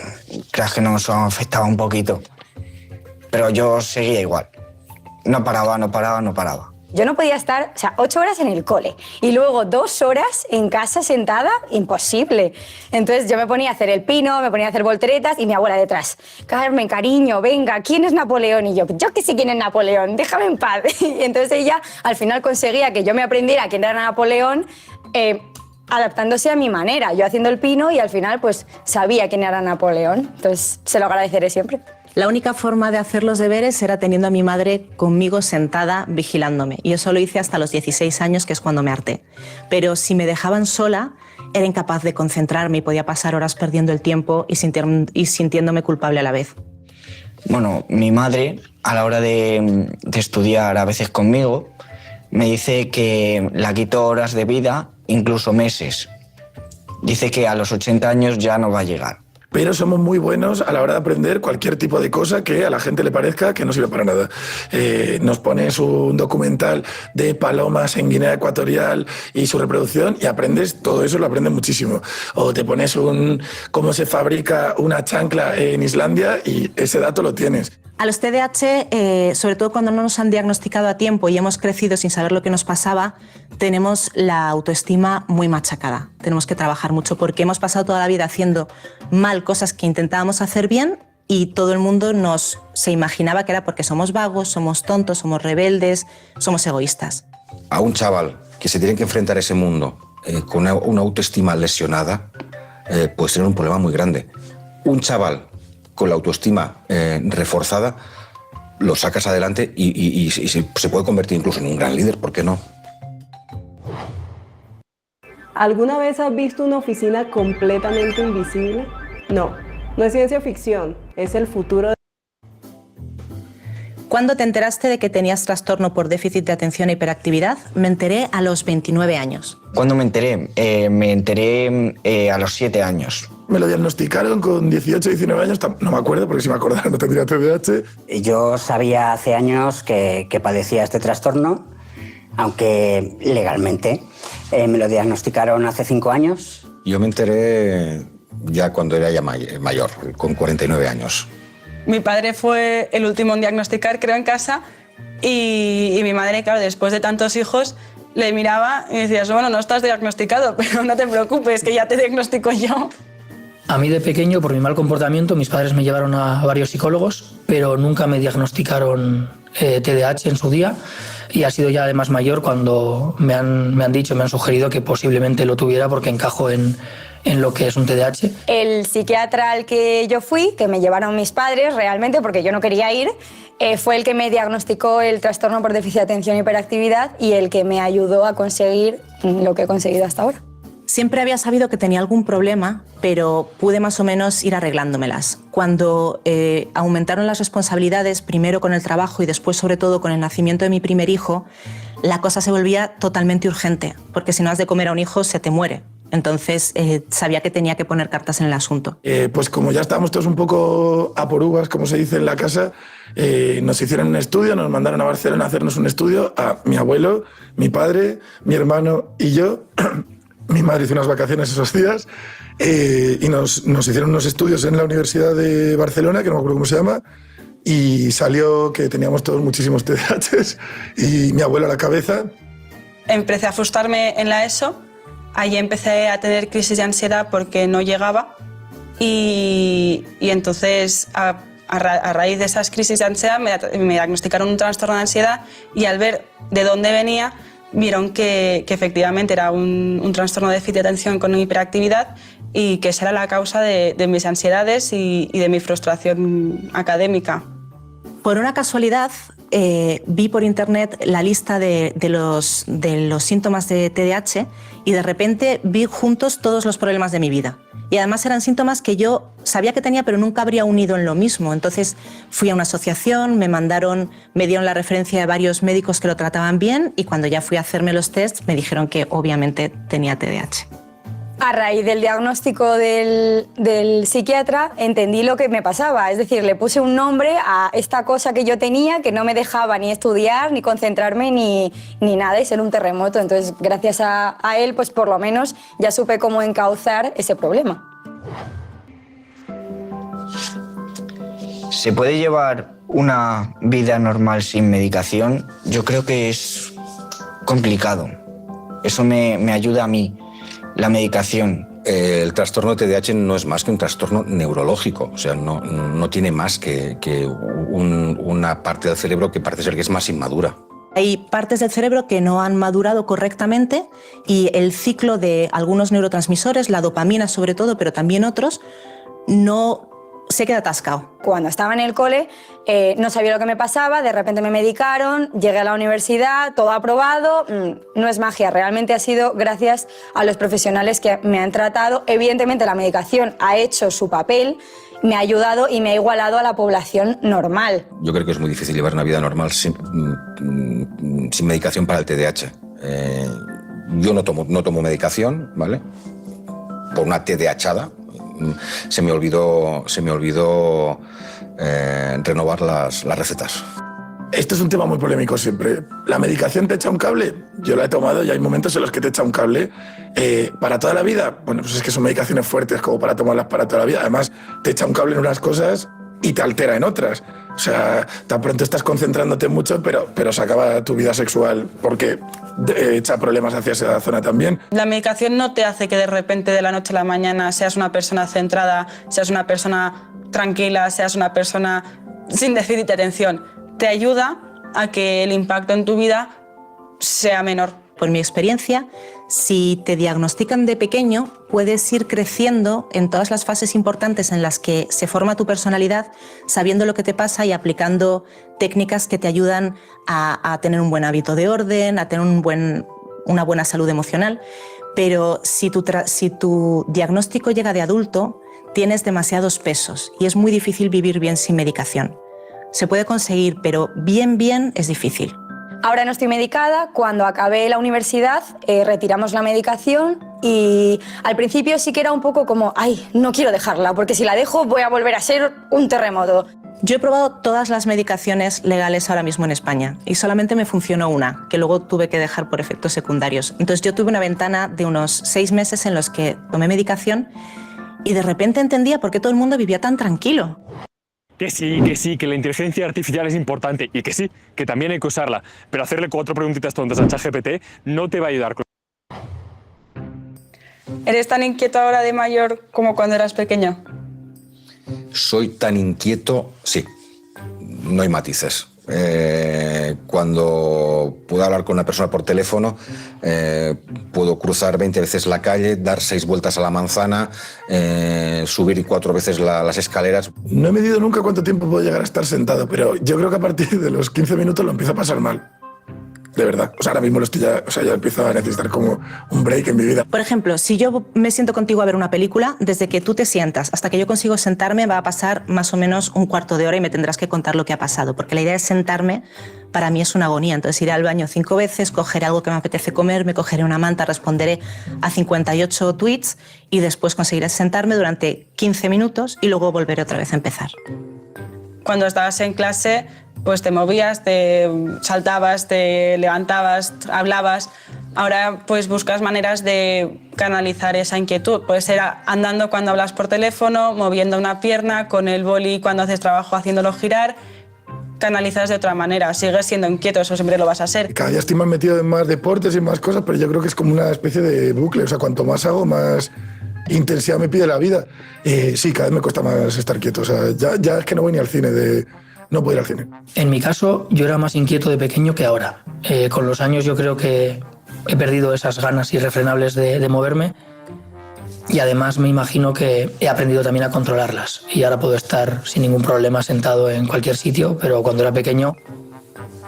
creas que no, eso afectaba un poquito. Pero yo seguía igual. No paraba. Yo no podía estar, o sea, 8 horas en el cole y luego 2 horas en casa sentada, imposible. Entonces yo me ponía a hacer el pino, me ponía a hacer volteretas y mi abuela detrás. Carmen, cariño, venga, ¿quién es Napoleón? Y yo que sé quién es Napoleón, déjame en paz. Y entonces ella al final conseguía que yo me aprendiera quién era Napoleón, adaptándose a mi manera. Yo haciendo el pino y al final pues sabía quién era Napoleón. Entonces se lo agradeceré siempre. La única forma de hacer los deberes era teniendo a mi madre conmigo sentada vigilándome. Y eso lo hice hasta los 16 años, que es cuando me harté. Pero si me dejaban sola, era incapaz de concentrarme y podía pasar horas perdiendo el tiempo y sintiéndome culpable a la vez. Bueno, mi madre, a la hora de estudiar a veces conmigo, me dice que la quito horas de vida, incluso meses. Dice que a los 80 años ya no va a llegar. Pero somos muy buenos a la hora de aprender cualquier tipo de cosa que a la gente le parezca que no sirve para nada. Nos pones un documental de palomas en Guinea Ecuatorial y su reproducción y aprendes, todo eso lo aprendes muchísimo. O te pones cómo se fabrica una chancla en Islandia y ese dato lo tienes. A los TDAH, sobre todo cuando no nos han diagnosticado a tiempo y hemos crecido sin saber lo que nos pasaba, tenemos la autoestima muy machacada. Tenemos que trabajar mucho porque hemos pasado toda la vida haciendo mal cosas que intentábamos hacer bien y todo el mundo se imaginaba que era porque somos vagos, somos tontos, somos rebeldes, somos egoístas. A un chaval que se tiene que enfrentar a ese mundo con una autoestima lesionada puede tener un problema muy grande. Un chaval con la autoestima reforzada, lo sacas adelante y se puede convertir incluso en un gran líder, ¿por qué no? ¿Alguna vez has visto una oficina completamente invisible? No, no es ciencia ficción, es el futuro. ¿Cuándo te enteraste de que tenías trastorno por déficit de atención e hiperactividad? Me enteré a los 29 años. ¿Cuándo me enteré? Me enteré a los 7 años. me lo diagnosticaron con 18, 19 años, no me acuerdo porque si me acordara no tendría TDAH. Yo sabía hace años que padecía este trastorno, aunque legalmente me lo diagnosticaron hace 5 años. Yo me enteré ya cuando era ya mayor, con 49 años. Mi padre fue el último en diagnosticar, creo, en casa, y mi madre, claro, después de tantos hijos, le miraba y me decía, bueno, no estás diagnosticado, pero no te preocupes, que ya te diagnostico yo. A mí de pequeño, por mi mal comportamiento, mis padres me llevaron a varios psicólogos, pero nunca me diagnosticaron TDAH en su día, y ha sido ya de más mayor cuando me han sugerido que posiblemente lo tuviera porque encajo en lo que es un TDAH. El psiquiatra al que yo fui, que me llevaron mis padres realmente porque yo no quería ir, fue el que me diagnosticó el trastorno por déficit de atención y hiperactividad y el que me ayudó a conseguir lo que he conseguido hasta ahora. Siempre había sabido que tenía algún problema, pero pude más o menos ir arreglándomelas. Cuando aumentaron las responsabilidades, primero con el trabajo y después sobre todo con el nacimiento de mi primer hijo, la cosa se volvía totalmente urgente, porque si no has de comer a un hijo se te muere. Entonces sabía que tenía que poner cartas en el asunto. Pues como ya estábamos todos un poco a por uvas, como se dice en la casa, nos hicieron un estudio, nos mandaron a Barcelona a hacernos un estudio a mi abuelo, mi padre, mi hermano y yo. Mi madre hizo unas vacaciones esos días y nos hicieron unos estudios en la Universidad de Barcelona, que no me acuerdo cómo se llama, y salió que teníamos todos muchísimos TDAHs y mi abuelo a la cabeza. Empecé a frustrarme en la ESO, allí empecé a tener crisis de ansiedad porque no llegaba y entonces a raíz de esas crisis de ansiedad me diagnosticaron un trastorno de ansiedad y al ver de dónde venía vieron que efectivamente era un trastorno de déficit de atención con hiperactividad y que esa era la causa de mis ansiedades y de mi frustración académica. Por una casualidad, vi por internet la lista de los síntomas de TDAH y de repente vi juntos todos los problemas de mi vida. Y además eran síntomas que yo sabía que tenía, pero nunca habría unido en lo mismo. Entonces fui a una asociación, me dieron la referencia de varios médicos que lo trataban bien y cuando ya fui a hacerme los tests me dijeron que obviamente tenía TDAH. A raíz del diagnóstico del psiquiatra entendí lo que me pasaba, es decir, le puse un nombre a esta cosa que yo tenía que no me dejaba ni estudiar, ni concentrarme, ni nada y ser un terremoto. Entonces, gracias a él, pues por lo menos ya supe cómo encauzar ese problema. ¿Se puede llevar una vida normal sin medicación? Yo creo que es complicado. Eso me ayuda a mí. La medicación. El trastorno de TDAH no es más que un trastorno neurológico, o sea, no tiene más que una parte del cerebro que parece ser que es más inmadura. Hay partes del cerebro que no han madurado correctamente y el ciclo de algunos neurotransmisores, la dopamina sobre todo, pero también otros, no se queda atascado. Cuando estaba en el cole no sabía lo que me pasaba, de repente me medicaron, llegué a la universidad, todo aprobado, no es magia, realmente ha sido gracias a los profesionales que me han tratado. Evidentemente la medicación ha hecho su papel, me ha ayudado y me ha igualado a la población normal. Yo creo que es muy difícil llevar una vida normal sin medicación para el TDAH. Yo no tomo medicación, ¿vale? Por una TDAHada. Se me olvidó renovar las recetas. Esto es un tema muy polémico siempre. ¿La medicación te echa un cable? Yo la he tomado y hay momentos en los que te echa un cable. ¿Para toda la vida? Bueno, pues es que son medicaciones fuertes como para tomarlas para toda la vida. Además, te echa un cable en unas cosas y te altera en otras. O sea, tan pronto estás concentrándote mucho, pero se acaba tu vida sexual porque echa problemas hacia esa zona también. La medicación no te hace que de repente de la noche a la mañana seas una persona centrada, seas una persona tranquila, seas una persona sin déficit de atención. Te ayuda a que el impacto en tu vida sea menor. Por mi experiencia, si te diagnostican de pequeño, puedes ir creciendo en todas las fases importantes en las que se forma tu personalidad, sabiendo lo que te pasa y aplicando técnicas que te ayudan a tener un buen hábito de orden, a tener una buena salud emocional. Pero si tu diagnóstico llega de adulto, tienes demasiados pesos y es muy difícil vivir bien sin medicación. Se puede conseguir, pero bien es difícil. Ahora no estoy medicada, cuando acabé la universidad retiramos la medicación Y al principio sí que era un poco como, ay, no quiero dejarla, porque si la dejo voy a volver a ser un terremoto. Yo he probado todas las medicaciones legales ahora mismo en España y solamente me funcionó una, que luego tuve que dejar por efectos secundarios. Entonces yo tuve una ventana de unos 6 meses en los que tomé medicación y de repente entendía por qué todo el mundo vivía tan tranquilo. Que sí, que la inteligencia artificial es importante y que sí, que también hay que usarla, pero hacerle 4 preguntitas tontas a ChatGPT no te va a ayudar. ¿Eres tan inquieto ahora de mayor como cuando eras pequeño? Soy tan inquieto, sí, no hay matices. Cuando puedo hablar con una persona por teléfono, puedo cruzar 20 veces la calle, dar 6 vueltas a la manzana, subir 4 veces las escaleras. No he medido nunca cuánto tiempo puedo llegar a estar sentado, pero yo creo que a partir de los 15 minutos lo empiezo a pasar mal. De verdad. O sea, ahora mismo ya empiezo a necesitar como un break en mi vida. Por ejemplo, si yo me siento contigo a ver una película, desde que tú te sientas hasta que yo consigo sentarme va a pasar más o menos un cuarto de hora y me tendrás que contar lo que ha pasado, porque la idea es sentarme, para mí es una agonía. Entonces iré al baño 5 veces, cogeré algo que me apetece comer, me cogeré una manta, responderé a 58 tweets y después conseguiré sentarme durante 15 minutos y luego volveré otra vez a empezar. Cuando estabas en clase, pues te movías, te saltabas, te levantabas, hablabas. Ahora pues buscas maneras de canalizar esa inquietud. Puede ser andando cuando hablas por teléfono, moviendo una pierna, con el boli cuando haces trabajo haciéndolo girar. Canalizas de otra manera. Sigues siendo inquieto, eso siempre lo vas a ser. Cada día estoy más metido en más deportes y más cosas, pero yo creo que es como una especie de bucle. O sea, cuanto más hago, más intensidad me pide la vida. Sí, cada vez me cuesta más estar quieto. O sea, ya es que no voy ni al cine, no puedo ir al cine. En mi caso, yo era más inquieto de pequeño que ahora. Con los años yo creo que he perdido esas ganas irrefrenables de moverme y además me imagino que he aprendido también a controlarlas y ahora puedo estar sin ningún problema sentado en cualquier sitio, pero cuando era pequeño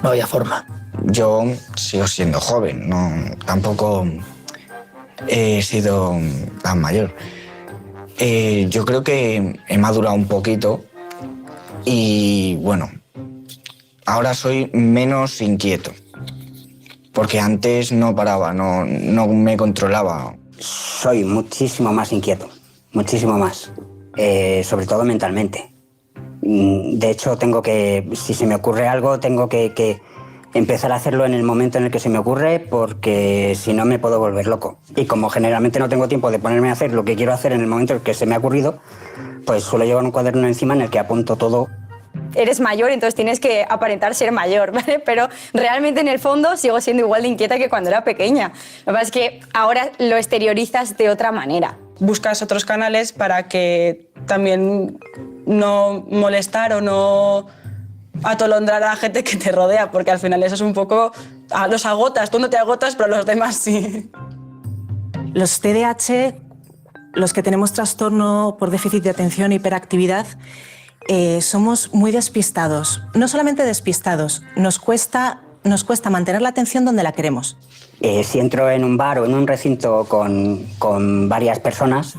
no había forma. Yo sigo siendo joven, tampoco he sido tan mayor. Yo creo que he madurado un poquito y bueno, ahora soy menos inquieto, porque antes no paraba, no me controlaba. Soy muchísimo más inquieto, muchísimo más, sobre todo mentalmente. De hecho, si se me ocurre algo, tengo que empezar a hacerlo en el momento en el que se me ocurre, porque si no me puedo volver loco. Y como generalmente no tengo tiempo de ponerme a hacer lo que quiero hacer en el momento en el que se me ha ocurrido, pues suelo llevar un cuaderno encima en el que apunto todo. Eres mayor, entonces tienes que aparentar ser mayor, ¿vale? Pero realmente en el fondo sigo siendo igual de inquieta que cuando era pequeña. Lo que pasa es que ahora lo exteriorizas de otra manera. Buscas otros canales para que también no molestar o no atolondrar a la gente que te rodea, porque al final eso es un poco... Los agotas, tú no te agotas, pero los demás sí. Los TDAH, los que tenemos trastorno por déficit de atención e hiperactividad, somos muy despistados. No solamente despistados, nos cuesta mantener la atención donde la queremos. Si entro en un bar o en un recinto con varias personas,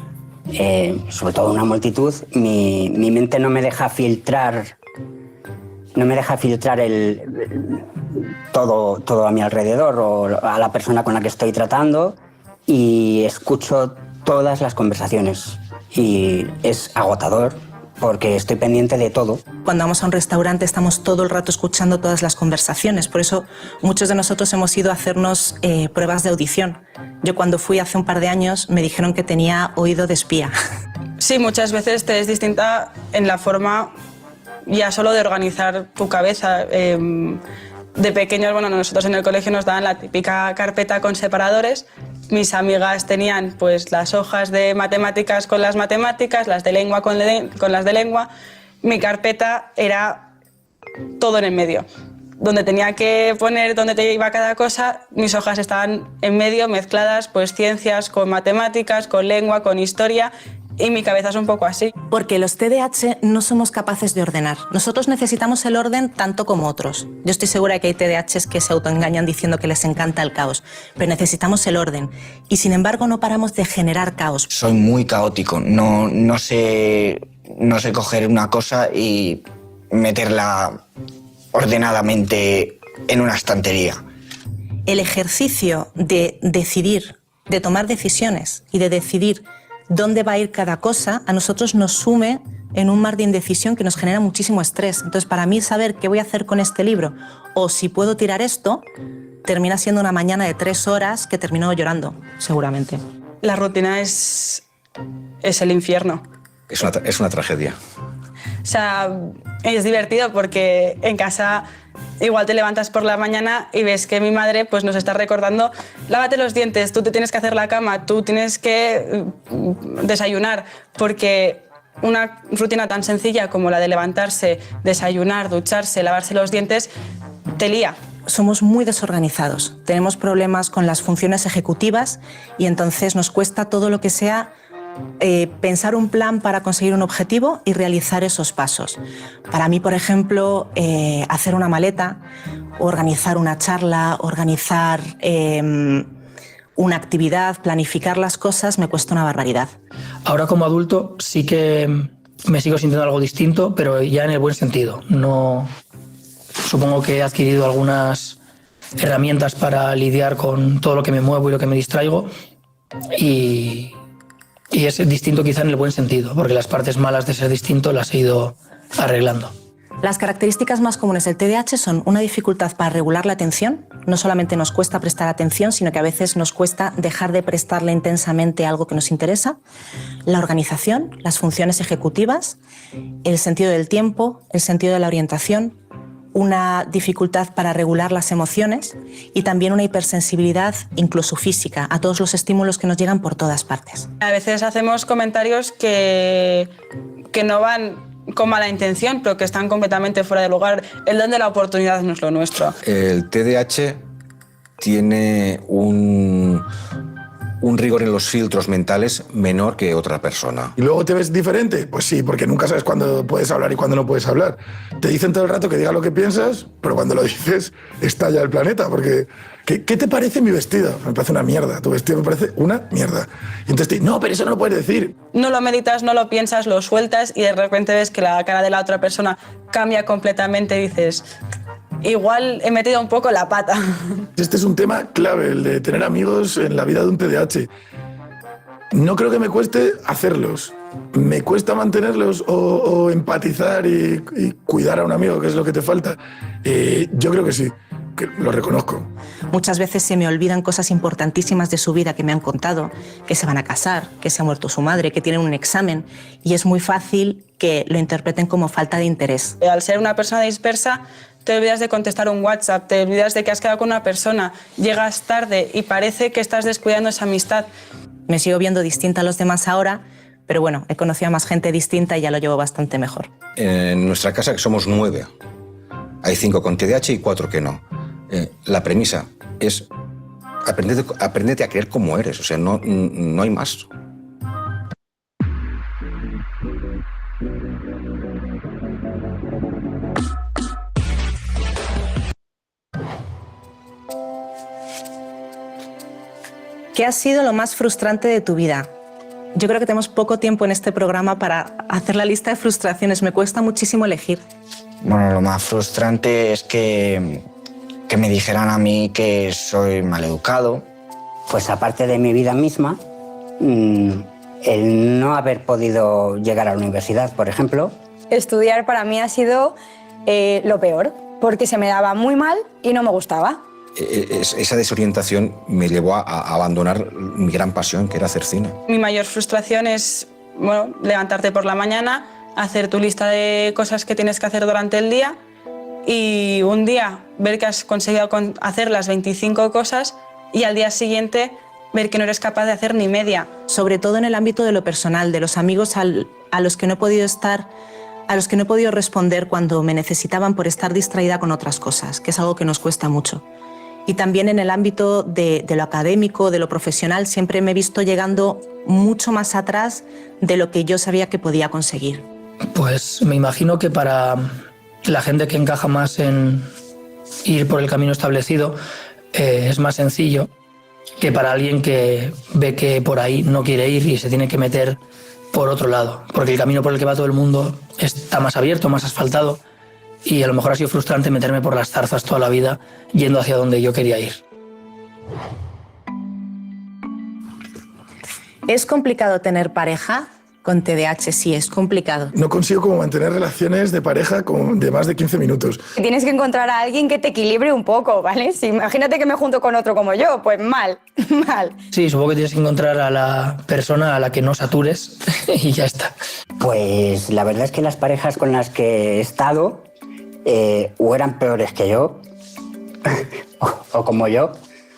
sobre todo una multitud, mi mente no me deja filtrar todo a mi alrededor o a la persona con la que estoy tratando, y escucho todas las conversaciones y es agotador porque estoy pendiente de todo. Cuando vamos a un restaurante estamos todo el rato escuchando todas las conversaciones, por eso muchos de nosotros hemos ido a hacernos pruebas de audición. Yo cuando fui hace un par de años me dijeron que tenía oído de espía. Sí, muchas veces te es distinta en la forma ya solo de organizar tu cabeza. De pequeños, bueno, nosotros en el colegio nos daban la típica carpeta con separadores. Mis amigas tenían pues las hojas de matemáticas con las matemáticas, las de lengua con las de lengua. Mi carpeta era todo en el medio. Donde tenía que poner dónde te iba cada cosa, mis hojas estaban en medio, mezcladas, pues ciencias con matemáticas, con lengua, con historia. Y mi cabeza es un poco así. Porque los TDAH no somos capaces de ordenar. Nosotros necesitamos el orden tanto como otros. Yo estoy segura de que hay TDAHs que se autoengañan diciendo que les encanta el caos, pero necesitamos el orden. Y sin embargo no paramos de generar caos. Soy muy caótico, no sé coger una cosa y meterla ordenadamente en una estantería. El ejercicio de decidir de tomar decisiones y de decidir dónde va a ir cada cosa, a nosotros nos sume en un mar de indecisión que nos genera muchísimo estrés. Entonces, para mí, saber qué voy a hacer con este libro o si puedo tirar esto, termina siendo una mañana de 3 horas que termino llorando, seguramente. La rutina es el infierno. Es una tragedia. O sea, es divertido porque en casa igual te levantas por la mañana y ves que mi madre pues, nos está recordando: lávate los dientes, tú te tienes que hacer la cama, tú tienes que desayunar, porque una rutina tan sencilla como la de levantarse, desayunar, ducharse, lavarse los dientes, te lía. Somos muy desorganizados, tenemos problemas con las funciones ejecutivas y entonces nos cuesta todo lo que sea pensar un plan para conseguir un objetivo y realizar esos pasos. Para mí, por ejemplo, hacer una maleta, organizar una charla, organizar una actividad, planificar las cosas, me cuesta una barbaridad. Ahora como adulto sí que me sigo sintiendo algo distinto, pero ya en el buen sentido. No, supongo que he adquirido algunas herramientas para lidiar con todo lo que me muevo y lo que me distraigo y es distinto quizá en el buen sentido, porque las partes malas de ser distinto las he ido arreglando. Las características más comunes del TDAH son una dificultad para regular la atención. No solamente nos cuesta prestar atención, sino que a veces nos cuesta dejar de prestarle intensamente a algo que nos interesa. La organización, las funciones ejecutivas, el sentido del tiempo, el sentido de la orientación, una dificultad para regular las emociones y también una hipersensibilidad incluso física a todos los estímulos que nos llegan por todas partes. A veces hacemos comentarios que no van con mala intención, pero que están completamente fuera de lugar. El don de la oportunidad no es lo nuestro. El TDAH tiene un rigor en los filtros mentales menor que otra persona. ¿Y luego te ves diferente? Pues sí, porque nunca sabes cuándo puedes hablar y cuándo no puedes hablar. Te dicen todo el rato que digas lo que piensas, pero cuando lo dices estalla el planeta, porque ¿qué te parece mi vestido? Me parece una mierda, tu vestido me parece una mierda. Y entonces te dicen, no, pero eso no lo puedes decir. No lo meditas, no lo piensas, lo sueltas y de repente ves que la cara de la otra persona cambia completamente y dices: igual he metido un poco la pata. Este es un tema clave, el de tener amigos en la vida de un TDAH. No creo que me cueste hacerlos. ¿Me cuesta mantenerlos o empatizar y cuidar a un amigo, que es lo que te falta? Yo creo que sí, que lo reconozco. Muchas veces se me olvidan cosas importantísimas de su vida que me han contado, que se van a casar, que se ha muerto su madre, que tienen un examen, y es muy fácil que lo interpreten como falta de interés. Al ser una persona dispersa, te olvidas de contestar un WhatsApp, te olvidas de que has quedado con una persona, llegas tarde y parece que estás descuidando esa amistad. Me sigo viendo distinta a los demás ahora, pero bueno, he conocido a más gente distinta y ya lo llevo bastante mejor. En nuestra casa, que somos 9, hay 5 con TDAH y 4 que no. La premisa es aprendete a creer como eres, o sea, no hay más. ¿Qué ha sido lo más frustrante de tu vida? Yo creo que tenemos poco tiempo en este programa para hacer la lista de frustraciones. Me cuesta muchísimo elegir. Bueno, lo más frustrante es que me dijeran a mí que soy maleducado. Pues aparte de mi vida misma, el no haber podido llegar a la universidad, por ejemplo. Estudiar para mí ha sido lo peor, porque se me daba muy mal y no me gustaba. Esa desorientación me llevó a abandonar mi gran pasión, que era hacer cine. Mi mayor frustración es, bueno, levantarte por la mañana, hacer tu lista de cosas que tienes que hacer durante el día y un día ver que has conseguido hacer las 25 cosas y al día siguiente ver que no eres capaz de hacer ni media. Sobre todo en el ámbito de lo personal, de los amigos a los que no he podido estar, a los que no he podido responder cuando me necesitaban por estar distraída con otras cosas, que es algo que nos cuesta mucho. Y también en el ámbito de lo académico, de lo profesional, siempre me he visto llegando mucho más atrás de lo que yo sabía que podía conseguir. Pues me imagino que para la gente que encaja más en ir por el camino establecido es más sencillo que para alguien que ve que por ahí no quiere ir y se tiene que meter por otro lado, porque el camino por el que va todo el mundo está más abierto, más asfaltado. Y a lo mejor ha sido frustrante meterme por las zarzas toda la vida yendo hacia donde yo quería ir. ¿Es complicado tener pareja con TDAH? Sí, es complicado. No consigo como mantener relaciones de pareja de más de 15 minutos. Tienes que encontrar a alguien que te equilibre un poco, ¿vale? Si imagínate que me junto con otro como yo, pues mal, mal. Sí, supongo que tienes que encontrar a la persona a la que no satures y ya está. Pues la verdad es que las parejas con las que he estado o eran peores que yo o como yo,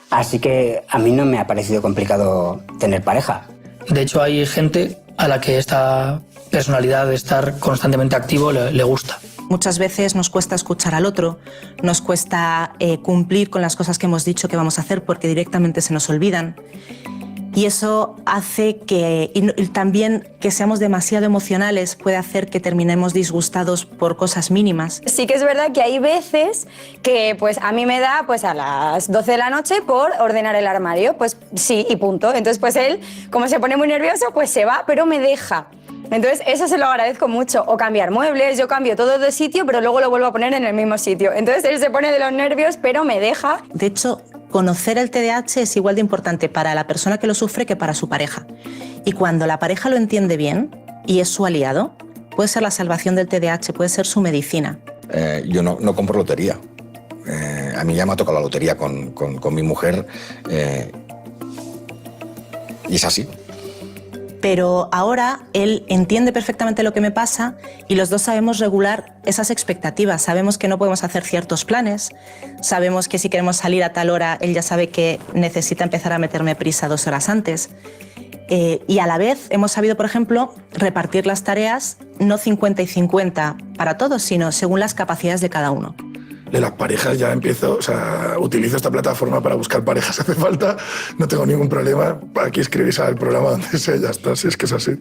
así que a mí no me ha parecido complicado tener pareja. De hecho, hay gente a la que esta personalidad de estar constantemente activo le gusta. Muchas veces nos cuesta escuchar al otro, nos cuesta cumplir con las cosas que hemos dicho que vamos a hacer porque directamente se nos olvidan. Y eso hace que y también que seamos demasiado emocionales puede hacer que terminemos disgustados por cosas mínimas. Sí que es verdad que hay veces que pues a mí me da pues a las 12 de la noche por ordenar el armario, pues sí y punto. Entonces pues él, como se pone muy nervioso, pues se va, pero me deja. Entonces eso se lo agradezco mucho. O cambiar muebles, yo cambio todo de sitio, pero luego lo vuelvo a poner en el mismo sitio. Entonces él se pone de los nervios, pero me deja. De hecho, conocer el TDAH es igual de importante para la persona que lo sufre que para su pareja. Y cuando la pareja lo entiende bien y es su aliado, puede ser la salvación del TDAH, puede ser su medicina. Yo no compro lotería. A mí ya me ha tocado la lotería con mi mujer y es así. Pero ahora él entiende perfectamente lo que me pasa y los dos sabemos regular esas expectativas. Sabemos que no podemos hacer ciertos planes, sabemos que si queremos salir a tal hora, él ya sabe que necesita empezar a meterme prisa 2 horas antes. Y a la vez hemos sabido, por ejemplo, repartir las tareas no 50 y 50 para todos, sino según las capacidades de cada uno. De las parejas ya empiezo, o sea, utilizo esta plataforma para buscar parejas si hace falta, no tengo ningún problema, aquí escribís al programa donde sea, ya está, si es que es así.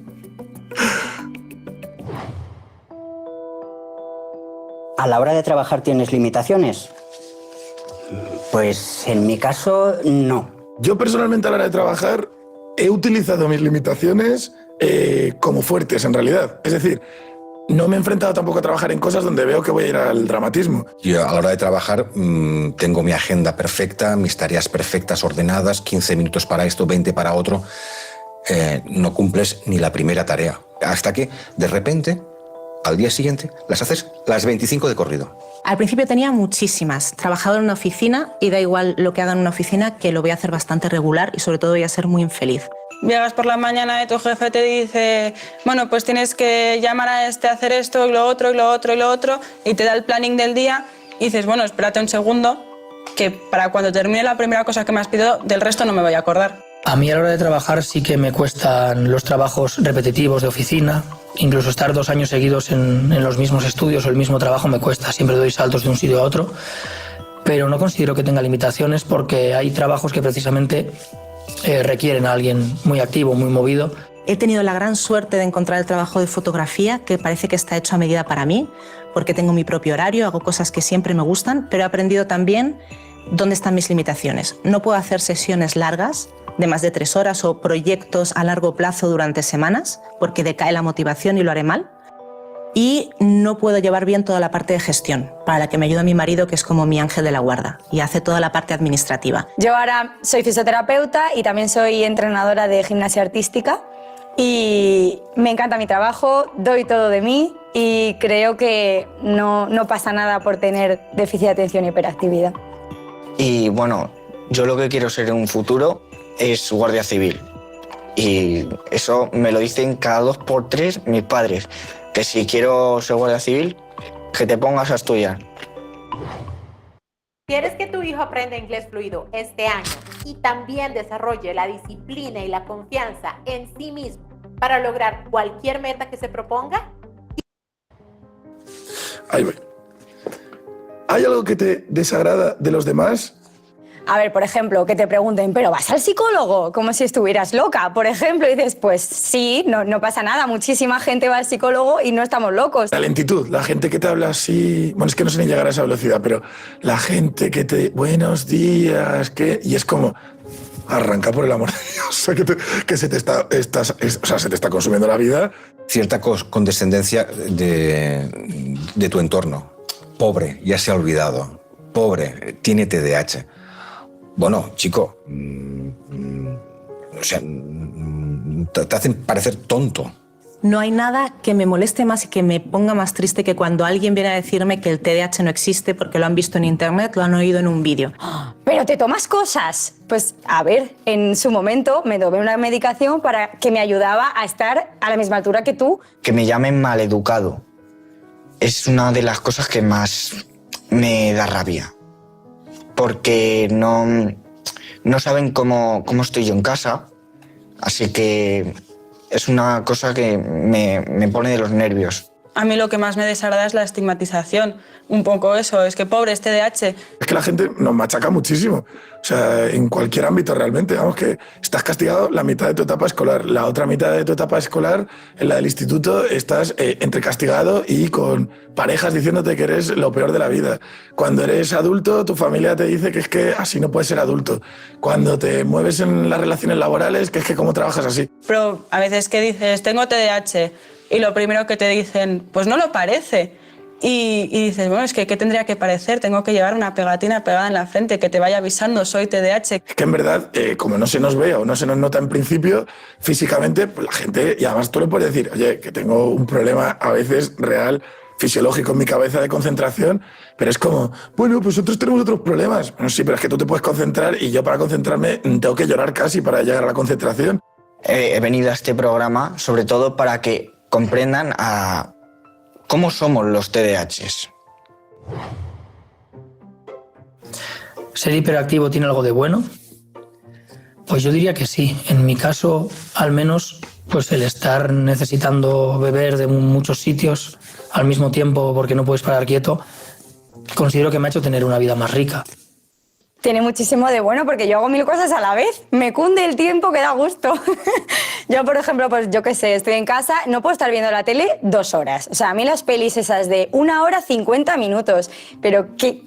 ¿A la hora de trabajar tienes limitaciones? Pues en mi caso, no. Yo personalmente a la hora de trabajar he utilizado mis limitaciones como fuertes en realidad, es decir, no me he enfrentado tampoco a trabajar en cosas donde veo que voy a ir al dramatismo. Yo a la hora de trabajar tengo mi agenda perfecta, mis tareas perfectas, ordenadas, 15 minutos para esto, 20 para otro. No cumples ni la primera tarea. Hasta que, de repente, al día siguiente, las haces las 25 de corrido. Al principio tenía muchísimas. Trabajaba en una oficina y da igual lo que haga en una oficina, que lo voy a hacer bastante regular y sobre todo voy a ser muy infeliz. Llegas por la mañana y tu jefe te dice, bueno, pues tienes que llamar a este, hacer esto, y lo otro, y lo otro, y lo otro, y te da el planning del día y dices, bueno, espérate un segundo, que para cuando termine la primera cosa que me has pedido, del resto no me voy a acordar. A mí a la hora de trabajar sí que me cuestan los trabajos repetitivos de oficina, incluso estar 2 años seguidos en los mismos estudios o el mismo trabajo me cuesta, siempre doy saltos de un sitio a otro, pero no considero que tenga limitaciones porque hay trabajos que precisamente requieren a alguien muy activo, muy movido. He tenido la gran suerte de encontrar el trabajo de fotografía, que parece que está hecho a medida para mí, porque tengo mi propio horario, hago cosas que siempre me gustan, pero he aprendido también dónde están mis limitaciones. No puedo hacer sesiones largas, de más de 3 horas, o proyectos a largo plazo durante semanas, porque decae la motivación y lo haré mal. Y no puedo llevar bien toda la parte de gestión, para la que me ayuda mi marido, que es como mi ángel de la guarda, y hace toda la parte administrativa. Yo ahora soy fisioterapeuta y también soy entrenadora de gimnasia artística y me encanta mi trabajo, doy todo de mí y creo que no pasa nada por tener déficit de atención y hiperactividad. Y bueno, yo lo que quiero ser en un futuro es guardia civil. Y eso me lo dicen cada 2 por 3 mis padres. Que si quiero ser guardia civil, que te pongas a estudiar. ¿Quieres que tu hijo aprenda inglés fluido este año y también desarrolle la disciplina y la confianza en sí mismo para lograr cualquier meta que se proponga? Ahí voy. ¿Hay algo que te desagrada de los demás? A ver, por ejemplo, que te pregunten, ¿pero vas al psicólogo? Como si estuvieras loca, por ejemplo, y dices, pues sí, no pasa nada, muchísima gente va al psicólogo y no estamos locos. La lentitud, la gente que te habla así, bueno, es que no sé ni llegar a esa velocidad, pero la gente que te, buenos días, ¿qué? Y es como, arranca por el amor de Dios, o sea, que se te está consumiendo la vida. Cierta condescendencia de tu entorno. Pobre, ya se ha olvidado. Pobre, tiene TDAH. Bueno, chico, o sea, te hacen parecer tonto. No hay nada que me moleste más y que me ponga más triste que cuando alguien viene a decirme que el TDAH no existe porque lo han visto en internet, lo han oído en un vídeo. ¿Pero te tomas cosas? Pues a ver, en su momento me tomé una medicación para que me ayudaba a estar a la misma altura que tú. Que me llamen maleducado es una de las cosas que más me da rabia. Porque no saben cómo estoy yo en casa, así que es una cosa que me pone de los nervios. A mí lo que más me desagrada es la estigmatización. Un poco eso, es que pobre es TDAH. Es que la gente nos machaca muchísimo. O sea, en cualquier ámbito realmente. Vamos, que estás castigado la mitad de tu etapa escolar. La otra mitad de tu etapa escolar, en la del instituto, estás entre castigado y con parejas diciéndote que eres lo peor de la vida. Cuando eres adulto, tu familia te dice que es que así no puedes ser adulto. Cuando te mueves en las relaciones laborales, que es que cómo trabajas así. Pero a veces que dices, tengo TDAH, y lo primero que te dicen, pues no lo parece. Y dices, bueno, es que ¿qué tendría que parecer? Tengo que llevar una pegatina pegada en la frente que te vaya avisando, soy TDAH. Es que en verdad, como no se nos ve o no se nos nota en principio, físicamente, pues la gente, y además tú le puedes decir, oye, que tengo un problema a veces real, fisiológico en mi cabeza de concentración, pero es como, bueno, pues nosotros tenemos otros problemas. Bueno, sí, pero es que tú te puedes concentrar y yo para concentrarme tengo que llorar casi para llegar a la concentración. He venido a este programa sobre todo para que comprendan a cómo somos los TDAHs. ¿Ser hiperactivo tiene algo de bueno? Pues yo diría que sí. En mi caso, al menos, pues el estar necesitando beber de muchos sitios al mismo tiempo porque no puedes parar quieto, considero que me ha hecho tener una vida más rica. Tiene muchísimo de bueno porque yo hago 1000 cosas a la vez. Me cunde el tiempo que da gusto. Yo, por ejemplo, pues yo qué sé, estoy en casa, no puedo estar viendo la tele 2 horas. O sea, a mí las pelis esas de 1 hora 50 minutos. Pero, ¿qué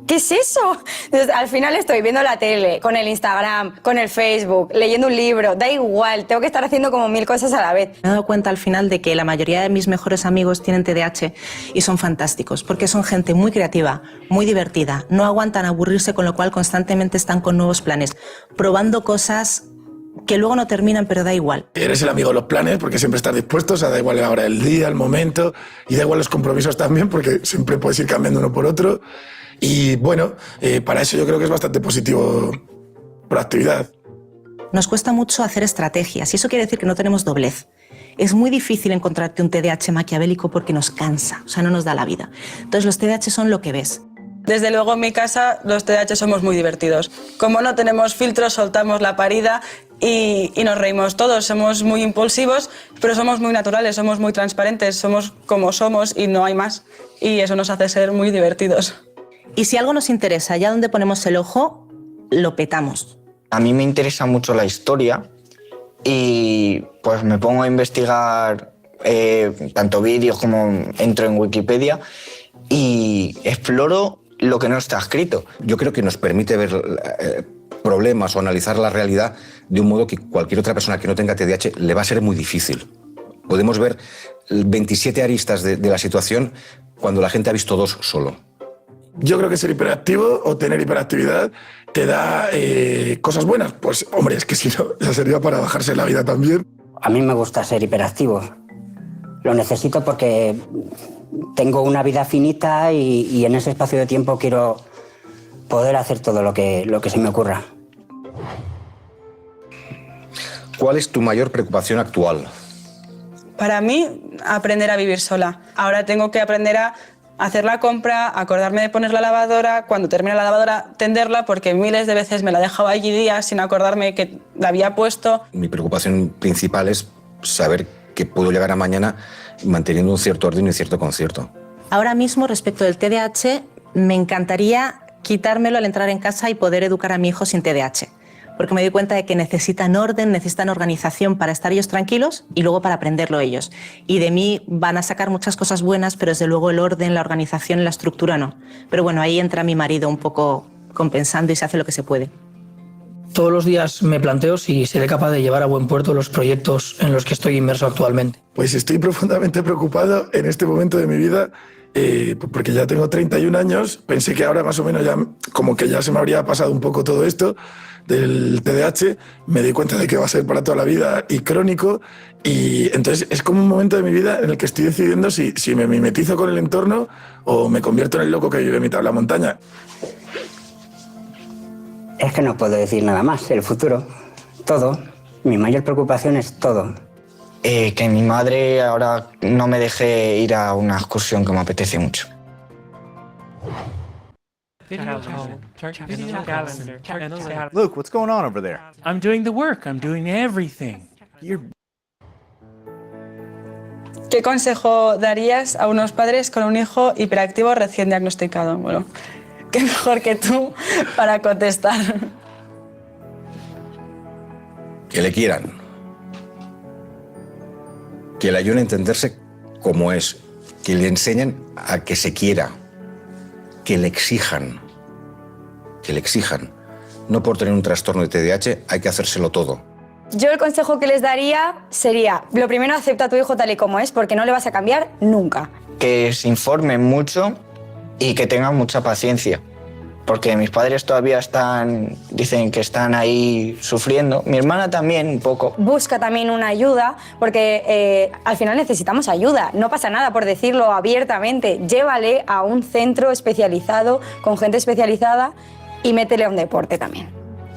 es eso? Entonces, al final estoy viendo la tele, con el Instagram, con el Facebook, leyendo un libro. Da igual, tengo que estar haciendo como 1000 cosas a la vez. Me he dado cuenta al final de que la mayoría de mis mejores amigos tienen TDAH y son fantásticos, porque son gente muy creativa, muy divertida, no aguantan aburrirse, con lo cual constantemente están con nuevos planes, probando cosas que luego no terminan, pero da igual. Eres el amigo de los planes porque siempre estás dispuesto, o sea, da igual la hora del día, el momento, y da igual los compromisos también porque siempre puedes ir cambiando uno por otro. Y bueno, para eso yo creo que es bastante positivo proactividad. Nos cuesta mucho hacer estrategias y eso quiere decir que no tenemos doblez. Es muy difícil encontrarte un TDAH maquiavélico porque nos cansa, o sea, no nos da la vida. Entonces los TDAH son lo que ves. Desde luego en mi casa los TDAH somos muy divertidos. Como no tenemos filtros, soltamos la parida y nos reímos todos. Somos muy impulsivos, pero somos muy naturales, somos muy transparentes, somos como somos y no hay más. Y eso nos hace ser muy divertidos. Y si algo nos interesa, ya donde ponemos el ojo, lo petamos. A mí me interesa mucho la historia y pues me pongo a investigar tanto vídeos como entro en Wikipedia y exploro lo que no está escrito. Yo creo que nos permite ver problemas o analizar la realidad de un modo que cualquier otra persona que no tenga TDAH le va a ser muy difícil. Podemos ver 27 aristas de la situación cuando la gente ha visto 2 solo. Yo creo que ser hiperactivo o tener hiperactividad te da cosas buenas. Pues hombre, es que si no, ya sería para bajarse la vida también. A mí me gusta ser hiperactivo. Lo necesito porque tengo una vida finita y en ese espacio de tiempo quiero poder hacer todo lo que se me ocurra. ¿Cuál es tu mayor preocupación actual? Para mí, aprender a vivir sola. Ahora tengo que aprender a hacer la compra, acordarme de poner la lavadora, cuando termine la lavadora tenderla, porque miles de veces me la he dejado allí días sin acordarme que la había puesto. Mi preocupación principal es saber que puedo llegar a mañana manteniendo un cierto orden y cierto concierto. Ahora mismo, respecto del TDAH, me encantaría quitármelo al entrar en casa y poder educar a mi hijo sin TDAH. Porque me doy cuenta de que necesitan orden, necesitan organización para estar ellos tranquilos y luego para aprenderlo ellos. Y de mí van a sacar muchas cosas buenas, pero desde luego el orden, la organización, la estructura no. Pero bueno, ahí entra mi marido un poco compensando y se hace lo que se puede. Todos los días me planteo si seré capaz de llevar a buen puerto los proyectos en los que estoy inmerso actualmente. Pues estoy profundamente preocupado en este momento de mi vida porque ya tengo 31 años, pensé que ahora más o menos ya como que ya se me habría pasado un poco todo esto del TDAH, me di cuenta de que va a ser para toda la vida y crónico, y entonces es como un momento de mi vida en el que estoy decidiendo si me mimetizo con el entorno o me convierto en el loco que vive en mitad de la montaña. Es que no puedo decir nada más, el futuro, todo. Mi mayor preocupación es todo. Que mi madre ahora no me deje ir a una excursión que me apetece mucho. Luke, what's going on over there? I'm doing the work. I'm doing everything. ¿Qué consejo darías a unos padres con un hijo hiperactivo recién diagnosticado? Bueno, qué mejor que tú para contestar. Que le quieran. Que le ayuden a entenderse como es. Que le enseñen a que se quiera. Que le exijan. Que le exijan. No por tener un trastorno de TDAH hay que hacérselo todo. Yo el consejo que les daría sería, lo primero, acepta a tu hijo tal y como es, porque no le vas a cambiar nunca. Que se informen mucho y que tengan mucha paciencia. Porque mis padres todavía dicen que están ahí sufriendo. Mi hermana también un poco. Busca también una ayuda, porque al final necesitamos ayuda. No pasa nada por decirlo abiertamente. Llévale a un centro especializado, con gente especializada, y métele a un deporte también.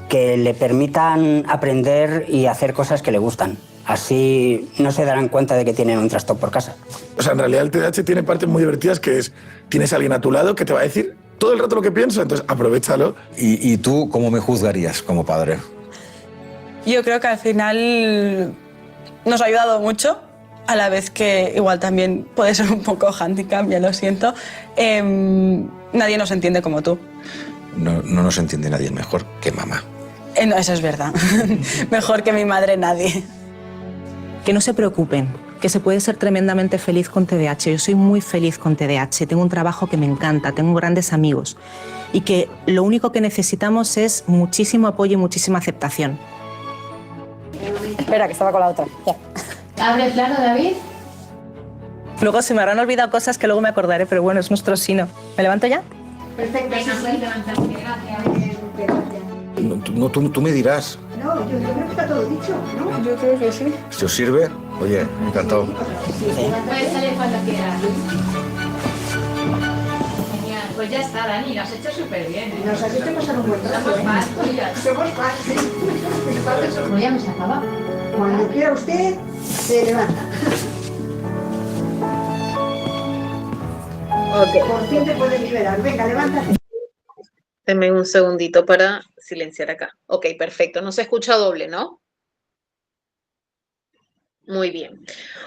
Que le permitan aprender y hacer cosas que le gustan. Así no se darán cuenta de que tienen un trastorno por casa. O sea, en realidad el TDAH tiene partes muy divertidas, que es, tienes a alguien a tu lado que te va a decir todo el rato lo que piensa, entonces aprovéchalo. ¿Y tú cómo me juzgarías como padre? Yo creo que al final nos ha ayudado mucho, a la vez que igual también puede ser un poco handicap, ya lo siento. Nadie nos entiende como tú. No nos entiende nadie mejor que mamá. No, eso es verdad. Mejor que mi madre nadie. Que no se preocupen, que se puede ser tremendamente feliz con TDAH. Yo soy muy feliz con TDAH, tengo un trabajo que me encanta, tengo grandes amigos y que lo único que necesitamos es muchísimo apoyo y muchísima aceptación. Espera, que estaba con la otra. Ya. ¿Abre plano, David? Luego se me habrán olvidado cosas que luego me acordaré, pero bueno, es nuestro sino. ¿Me levanto ya? Perfecto, sí. No, tú me dirás. No, yo creo que está todo dicho, ¿no? Yo creo que sí. Si os sirve, oye, encantado. Puedes salir cuando quieras. Genial, pues ya está, Dani, lo has hecho súper bien. Nos has hecho pasar un buen rato. Somos fans tuyas. Somos fans. Pues ya hemos acabado. Cuando quiera usted, se levanta. Por fin te puedes liberar. Venga, levántate. Denme un segundito para silenciar acá. Ok, perfecto. No se escucha doble, ¿no? Muy bien.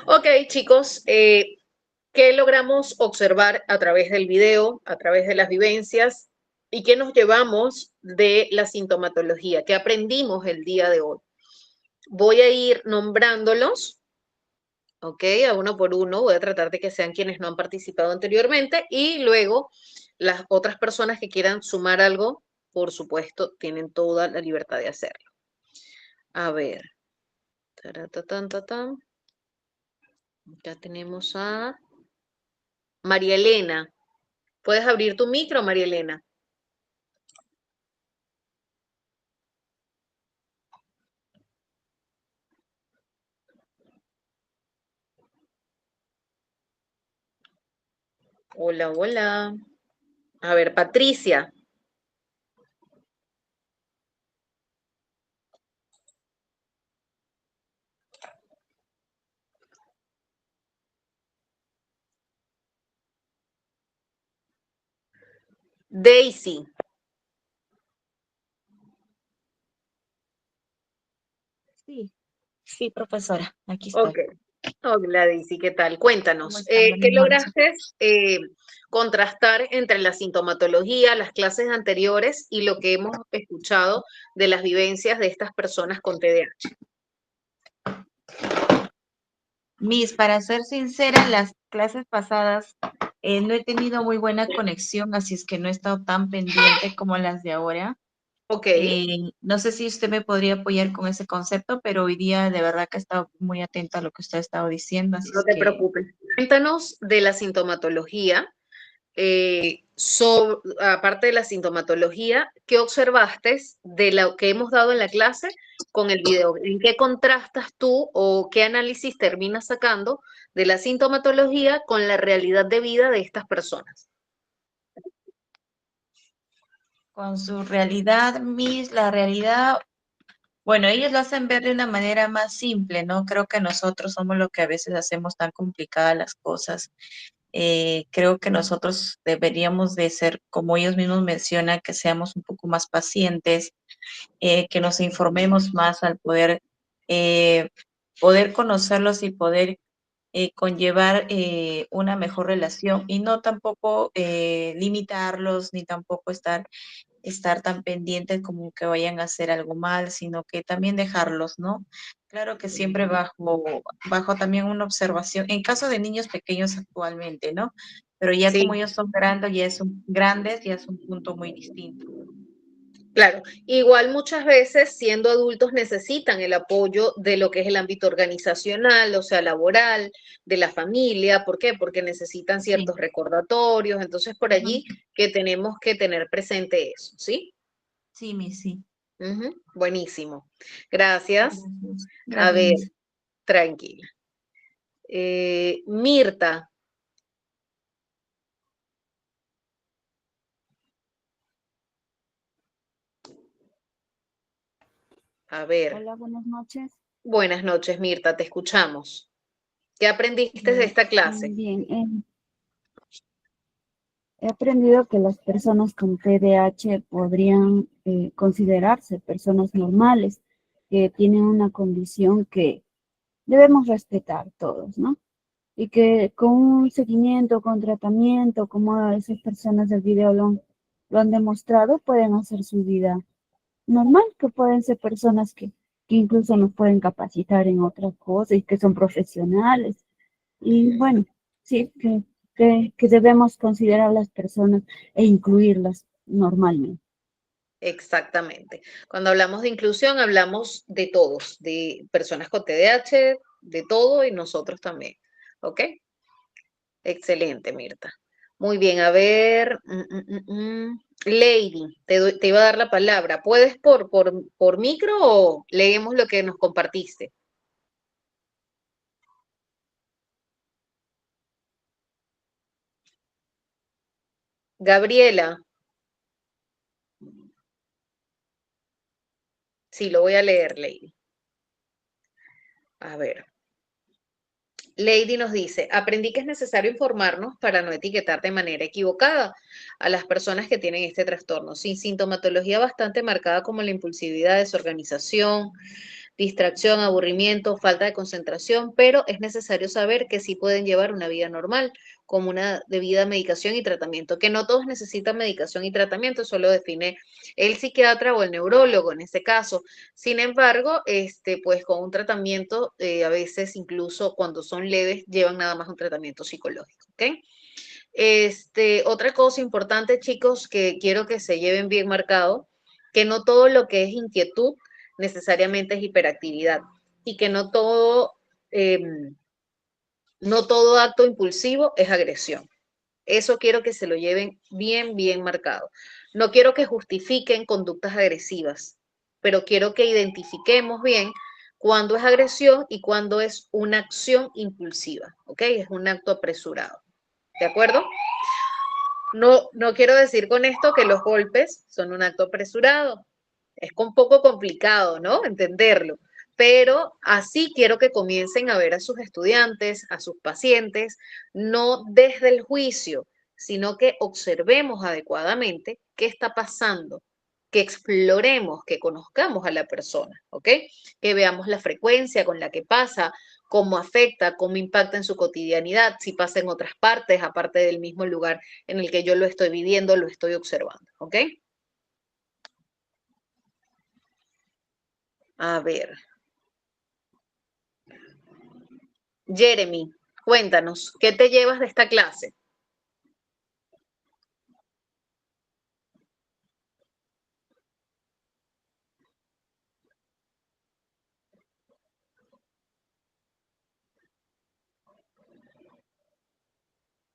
Ok, chicos, ¿qué logramos observar a través del video, a través de las vivencias? ¿Y qué nos llevamos de la sintomatología? ¿Qué aprendimos el día de hoy? Voy a ir nombrándolos, ok, a uno por uno. Voy a tratar de que sean quienes no han participado anteriormente y luego las otras personas que quieran sumar algo, por supuesto, tienen toda la libertad de hacerlo. A ver. Ya tenemos a María Elena. ¿Puedes abrir tu micro, María Elena? Hola, hola. A ver, Patricia. Daisy. Sí, profesora, aquí estoy. Ok. Hola, Daisy, ¿qué tal? Cuéntanos, ¿qué lograste contrastar entre la sintomatología, las clases anteriores y lo que hemos escuchado de las vivencias de estas personas con TDAH? Miss, para ser sincera, en las clases pasadas no he tenido muy buena conexión, así es que no he estado tan pendiente como las de ahora. Ok. No sé si usted me podría apoyar con ese concepto, pero hoy día de verdad que he estado muy atenta a lo que usted ha estado diciendo. Así No te preocupes. Cuéntanos de la sintomatología aparte de la sintomatología, ¿qué observaste de lo que hemos dado en la clase con el video? ¿En qué contrastas tú o qué análisis terminas sacando de la sintomatología con la realidad de vida de estas personas? Con su realidad, la realidad, bueno, ellos lo hacen ver de una manera más simple, ¿no? Creo que nosotros somos los que a veces hacemos tan complicadas las cosas. Creo que nosotros deberíamos de ser, como ellos mismos mencionan, que seamos un poco más pacientes, que nos informemos más al eh, poder conocerlos y poder conllevar una mejor relación y no tampoco limitarlos ni tampoco estar tan pendientes como que vayan a hacer algo mal, sino que también dejarlos, ¿no? Claro que siempre bajo también una observación, en caso de niños pequeños actualmente, ¿no? Pero ya como Sí. ellos son grandes, ya es un punto muy distinto. Claro, igual muchas veces siendo adultos necesitan el apoyo de lo que es el ámbito organizacional, o sea, laboral, de la familia. ¿Por qué? Porque necesitan ciertos recordatorios. Entonces, por allí que tenemos que tener presente eso, ¿sí? Sí, sí. Ujú, buenísimo. Gracias. A Gracias, ver, Miss. tranquila. Mirta. A ver. Hola, buenas noches. Buenas noches, Mirta, te escuchamos. ¿Qué aprendiste de esta clase? Bien, he aprendido que las personas con TDAH podrían considerarse personas normales, que tienen una condición que debemos respetar todos, ¿no? Y que con un seguimiento, con tratamiento, como esas personas del video lo han demostrado, pueden hacer su vida normal, que pueden ser personas que incluso nos pueden capacitar en otras cosas y que son profesionales. Y bueno, sí, que debemos considerar a las personas e incluirlas normalmente. Exactamente. Cuando hablamos de inclusión, hablamos de todos, de personas con TDAH, de todo y nosotros también. ¿Ok? Excelente, Mirta. Muy bien, a ver. Lady, te iba a dar la palabra. ¿Puedes por micro o leemos lo que nos compartiste? Gabriela. Sí, lo voy a leer, Lady. A ver. Lady nos dice, aprendí que es necesario informarnos para no etiquetar de manera equivocada a las personas que tienen este trastorno, sin sintomatología bastante marcada como la impulsividad, desorganización, distracción, aburrimiento, falta de concentración, pero es necesario saber que sí pueden llevar una vida normal, como una debida medicación y tratamiento, que no todos necesitan medicación y tratamiento, eso lo define el psiquiatra o el neurólogo en ese caso. Sin embargo, pues con un tratamiento, a veces incluso cuando son leves, llevan nada más un tratamiento psicológico, ¿ok? Otra cosa importante, chicos, que quiero que se lleven bien marcado, que no todo lo que es inquietud necesariamente es hiperactividad y que no todo acto impulsivo es agresión. Eso quiero que se lo lleven bien, bien marcado. No quiero que justifiquen conductas agresivas, pero quiero que identifiquemos bien cuándo es agresión y cuándo es una acción impulsiva, ¿ok? Es un acto apresurado. ¿De acuerdo? No quiero decir con esto que los golpes son un acto apresurado. Es un poco complicado, ¿no? Entenderlo. Pero así quiero que comiencen a ver a sus estudiantes, a sus pacientes, no desde el juicio, sino que observemos adecuadamente qué está pasando, que exploremos, que conozcamos a la persona, ¿ok? Que veamos la frecuencia con la que pasa, cómo afecta, cómo impacta en su cotidianidad, si pasa en otras partes, aparte del mismo lugar en el que yo lo estoy viviendo, lo estoy observando, ¿ok? A ver. Jeremy, cuéntanos, ¿qué te llevas de esta clase?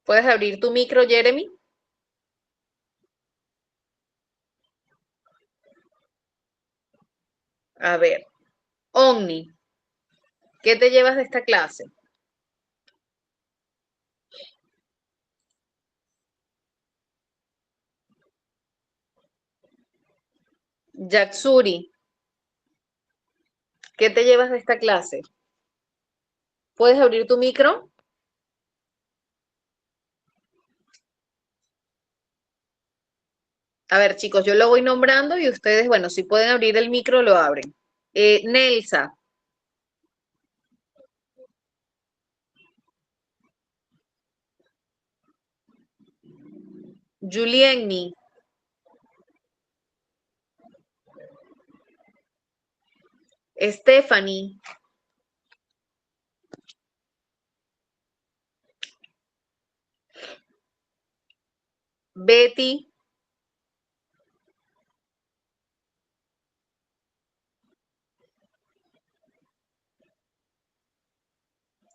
¿Puedes abrir tu micro, Jeremy? A ver, Omni, ¿qué te llevas de esta clase? Yatsuri, ¿qué te llevas de esta clase? ¿Puedes abrir tu micro? A ver, chicos, yo lo voy nombrando y ustedes, bueno, si pueden abrir el micro, lo abren. Nelsa. Julienny. Stephanie. Betty.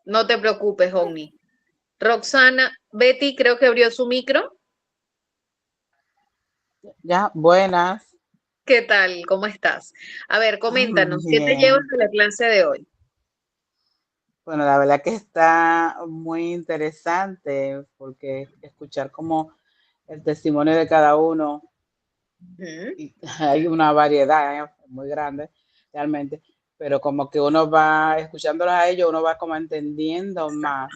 No te preocupes, Omni. Roxana, Betty creo que abrió su micro. Ya, buenas. ¿Qué tal? ¿Cómo estás? A ver, coméntanos, ¿qué te llevas Bien. de la clase de hoy? Bueno, la verdad que está muy interesante porque escuchar como el testimonio de cada uno, y hay una variedad muy grande realmente, pero como que uno va escuchándolos a ellos, uno va como entendiendo más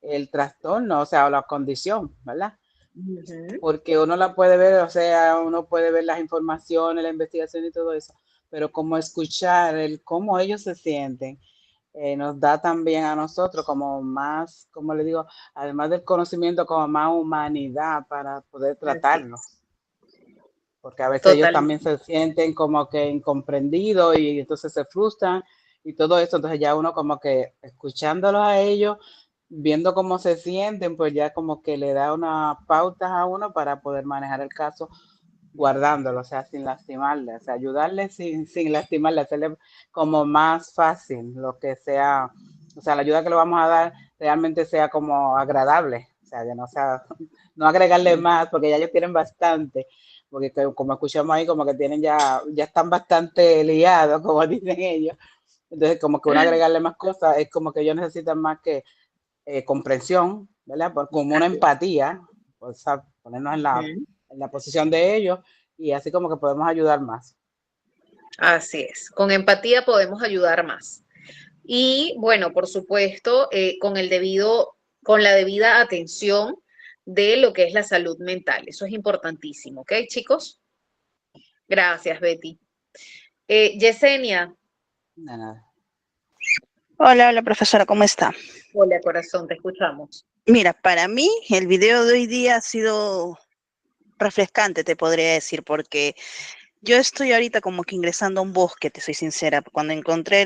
el trastorno, o sea, la condición, ¿verdad? Porque uno la puede ver, o sea, uno puede ver las informaciones, la investigación y todo eso, pero como escuchar el cómo ellos se sienten, nos da también a nosotros como más, como le digo, además del conocimiento, como más humanidad para poder tratarlo. Porque a veces ellos también Totalmente. se sienten como que incomprendidos y entonces se frustran y todo eso. Entonces ya uno como que escuchándolos a ellos, viendo cómo se sienten, pues ya como que le da unas pautas a uno para poder manejar el caso guardándolo, o sea, sin lastimarle, o sea, ayudarle sin lastimarle, hacerle como más fácil lo que sea, o sea, la ayuda que le vamos a dar realmente sea como agradable, o sea, que no sea, no agregarle más, porque ya ellos tienen bastante, porque como escuchamos ahí, como que tienen ya están bastante liados, como dicen ellos, entonces como que uno agregarle más cosas, es como que ellos necesitan más que comprensión, ¿verdad? Como una empatía, o sea, ponernos en la posición de ellos y así como que podemos ayudar más. Así es, con empatía podemos ayudar más. Y bueno, por supuesto, con la debida atención de lo que es la salud mental. Eso es importantísimo, ¿ok, chicos? Gracias, Betty. Yesenia. Nada. Hola, profesora, ¿cómo está? Hola, corazón, te escuchamos. Mira, para mí el video de hoy día ha sido refrescante, te podría decir, porque yo estoy ahorita como que ingresando a un bosque, te soy sincera. Cuando encontré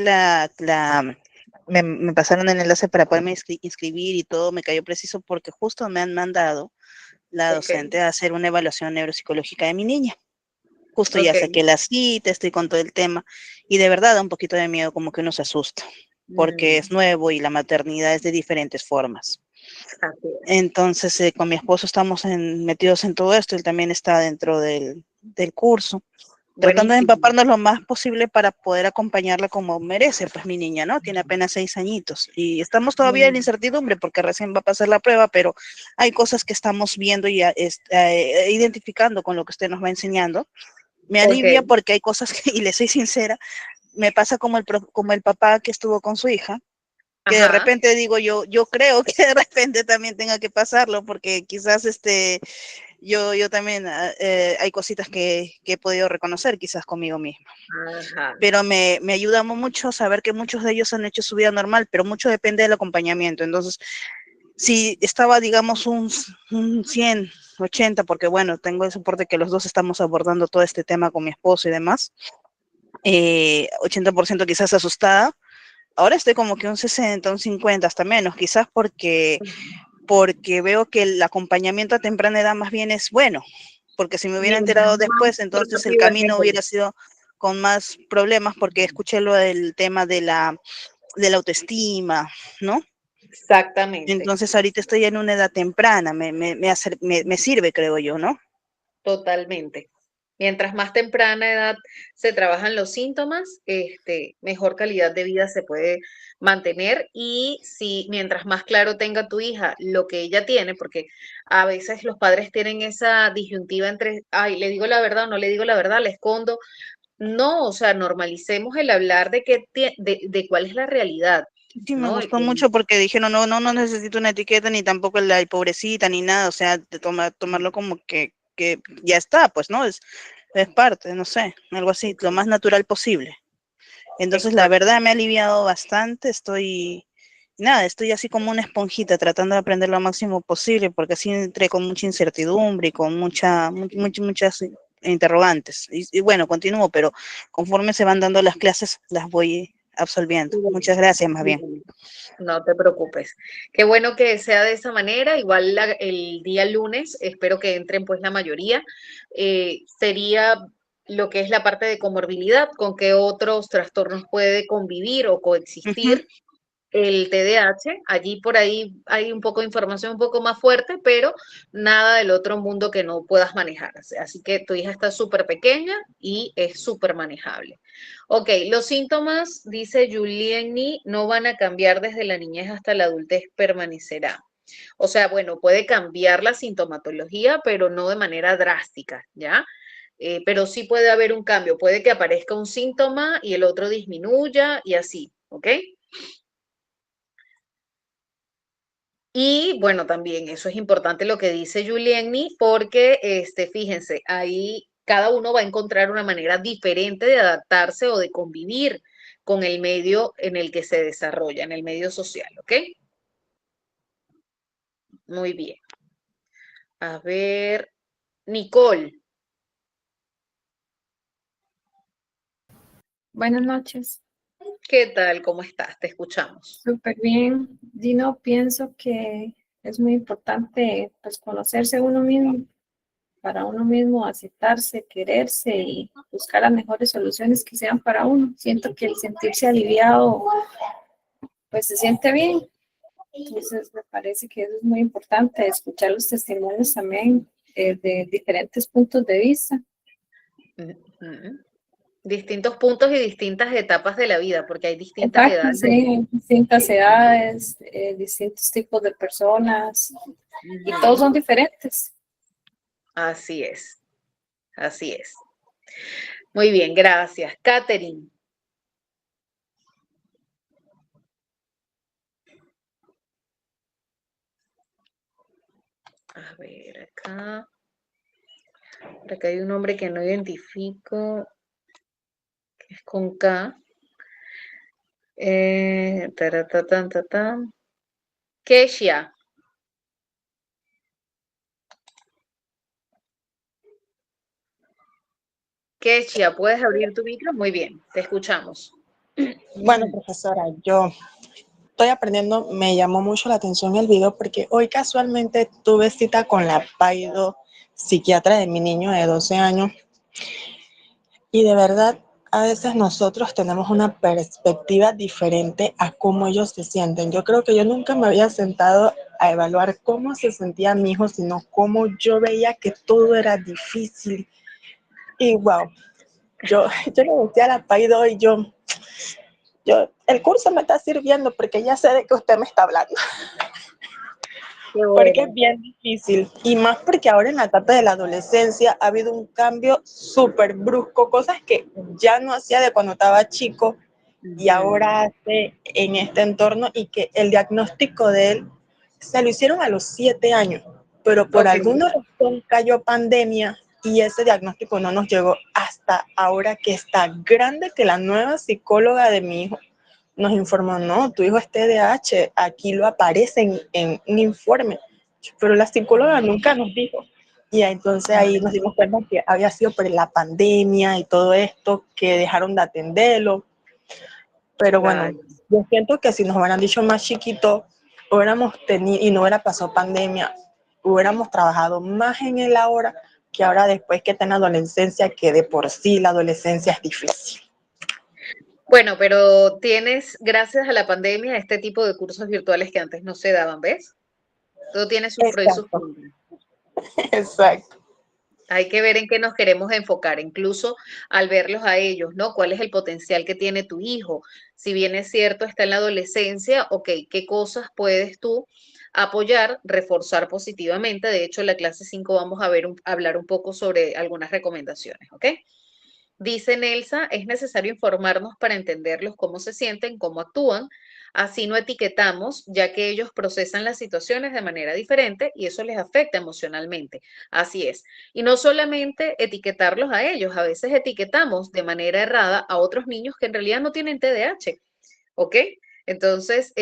me pasaron el enlace para poderme inscribir y todo, me cayó preciso porque justo me han mandado la docente a hacer una evaluación neuropsicológica de mi niña. Justo ya saqué la cita, estoy con todo el tema y de verdad da un poquito de miedo, como que uno se asusta, porque es nuevo y la maternidad es de diferentes formas. Entonces, con mi esposo estamos metidos en todo esto, él también está dentro del curso, tratando de empaparnos lo más posible para poder acompañarla como merece, pues mi niña, ¿no? Tiene apenas 6 añitos y estamos todavía en incertidumbre porque recién va a pasar la prueba, pero hay cosas que estamos viendo y identificando con lo que usted nos va enseñando. Me alivia porque hay cosas que, y le soy sincera, me pasa como el papá que estuvo con su hija, que de repente digo yo creo que de repente también tenga que pasarlo, porque quizás yo también hay cositas que he podido reconocer quizás conmigo misma. Pero me ayuda mucho saber que muchos de ellos han hecho su vida normal, pero mucho depende del acompañamiento. Entonces, si estaba, digamos, un 100, 80, porque bueno, tengo el soporte que los dos estamos abordando todo este tema con mi esposo y demás, 80% quizás asustada, ahora estoy como que un 60, un 50, hasta menos, quizás porque veo que el acompañamiento a temprana edad más bien es bueno, porque si me hubiera enterado después, entonces el camino hubiera sido con más problemas, porque escuché lo del tema de la autoestima, ¿no? Exactamente. Entonces ahorita estoy en una edad temprana, me sirve, creo yo, ¿no? Totalmente. Mientras más temprana edad se trabajan los síntomas, mejor calidad de vida se puede mantener. Y si mientras más claro tenga tu hija lo que ella tiene, porque a veces los padres tienen esa disyuntiva entre, ay, le digo la verdad o no le digo la verdad, le escondo. No, o sea, normalicemos el hablar de de cuál es la realidad, Sí, me ¿no? gustó mucho porque dijeron, no necesito una etiqueta ni tampoco la de pobrecita ni nada, o sea, tomarlo como que ya está, pues, ¿no? Es parte, no sé, algo así, lo más natural posible. Entonces, la verdad me ha aliviado bastante, estoy así como una esponjita tratando de aprender lo máximo posible, porque así entré con mucha incertidumbre y con muchas interrogantes. Y bueno, continúo, pero conforme se van dando las clases, las voy absolviendo. Muchas gracias, más bien. No te preocupes. Qué bueno que sea de esa manera. Igual el día lunes, espero que entren pues la mayoría. Sería lo que es la parte de comorbilidad, con qué otros trastornos puede convivir o coexistir el TDAH. Allí por ahí hay un poco de información un poco más fuerte, pero nada del otro mundo que no puedas manejar. Así que tu hija está súper pequeña y es súper manejable. Ok, los síntomas, dice Julieni, no van a cambiar desde la niñez hasta la adultez, permanecerá. O sea, bueno, puede cambiar la sintomatología, pero no de manera drástica, ¿ya? Pero sí puede haber un cambio, puede que aparezca un síntoma y el otro disminuya y así, ¿ok? Y bueno, también eso es importante lo que dice Julieni, porque fíjense, ahí cada uno va a encontrar una manera diferente de adaptarse o de convivir con el medio en el que se desarrolla, en el medio social, ¿ok? Muy bien. A ver, Nicole. Buenas noches. ¿Qué tal? ¿Cómo estás? Te escuchamos. Súper bien. Dino, pienso que es muy importante pues conocerse uno mismo, para uno mismo aceptarse, quererse y buscar las mejores soluciones que sean para uno. Siento que el sentirse aliviado pues se siente bien. Entonces me parece que eso es muy importante, escuchar los testimonios también de diferentes puntos de vista. Distintos puntos y distintas etapas de la vida, porque hay distintas Exacto, edades. sí, distintas edades, distintos tipos de personas y todos son diferentes. Así es, así es. Muy bien, gracias. Catherine. A ver, acá. Por acá hay un nombre que no identifico, que es con K. Taratatan. Kesha. Kesha, ¿puedes abrir tu micro? Muy bien, te escuchamos. Bueno, profesora, yo estoy aprendiendo, me llamó mucho la atención el video porque hoy casualmente tuve cita con la paido psiquiatra de mi niño de 12 años y de verdad a veces nosotros tenemos una perspectiva diferente a cómo ellos se sienten. Yo creo que yo nunca me había sentado a evaluar cómo se sentía mi hijo, sino cómo yo veía que todo era difícil. Y wow, yo le decía a la paido y el curso me está sirviendo porque ya sé de qué usted me está hablando. Porque es bien difícil. Y más porque ahora en la etapa de la adolescencia ha habido un cambio súper brusco, cosas que ya no hacía de cuando estaba chico y ahora hace en este entorno, y que el diagnóstico de él se lo hicieron a los 7 años, pero por alguna razón cayó pandemia y ese diagnóstico no nos llegó hasta ahora que está grande, que la nueva psicóloga de mi hijo nos informó, no, tu hijo es TDAH, aquí lo aparece en un informe, pero la psicóloga nunca nos dijo. Y entonces ahí nos dimos cuenta que había sido por la pandemia y todo esto, que dejaron de atenderlo. Pero bueno, yo siento que si nos hubieran dicho más chiquito, hubiéramos tenido, y no hubiera pasado pandemia, hubiéramos trabajado más en él ahora, que ahora después que está en la adolescencia, que de por sí la adolescencia es difícil. Bueno, pero tienes, gracias a la pandemia, este tipo de cursos virtuales que antes no se daban, ¿ves? Todo tiene sus pros y sus contras. Exacto. Hay que ver en qué nos queremos enfocar, incluso al verlos a ellos, ¿no? ¿Cuál es el potencial que tiene tu hijo? Si bien es cierto, está en la adolescencia, ok, ¿qué cosas puedes tú apoyar, reforzar positivamente? De hecho, en la clase 5 vamos a hablar un poco sobre algunas recomendaciones, ¿ok? Dice Nelsa, es necesario informarnos para entenderlos cómo se sienten, cómo actúan. Así no etiquetamos, ya que ellos procesan las situaciones de manera diferente y eso les afecta emocionalmente. Así es. Y no solamente etiquetarlos a ellos, a veces etiquetamos de manera errada a otros niños que en realidad no tienen TDAH. ¿Ok? Entonces,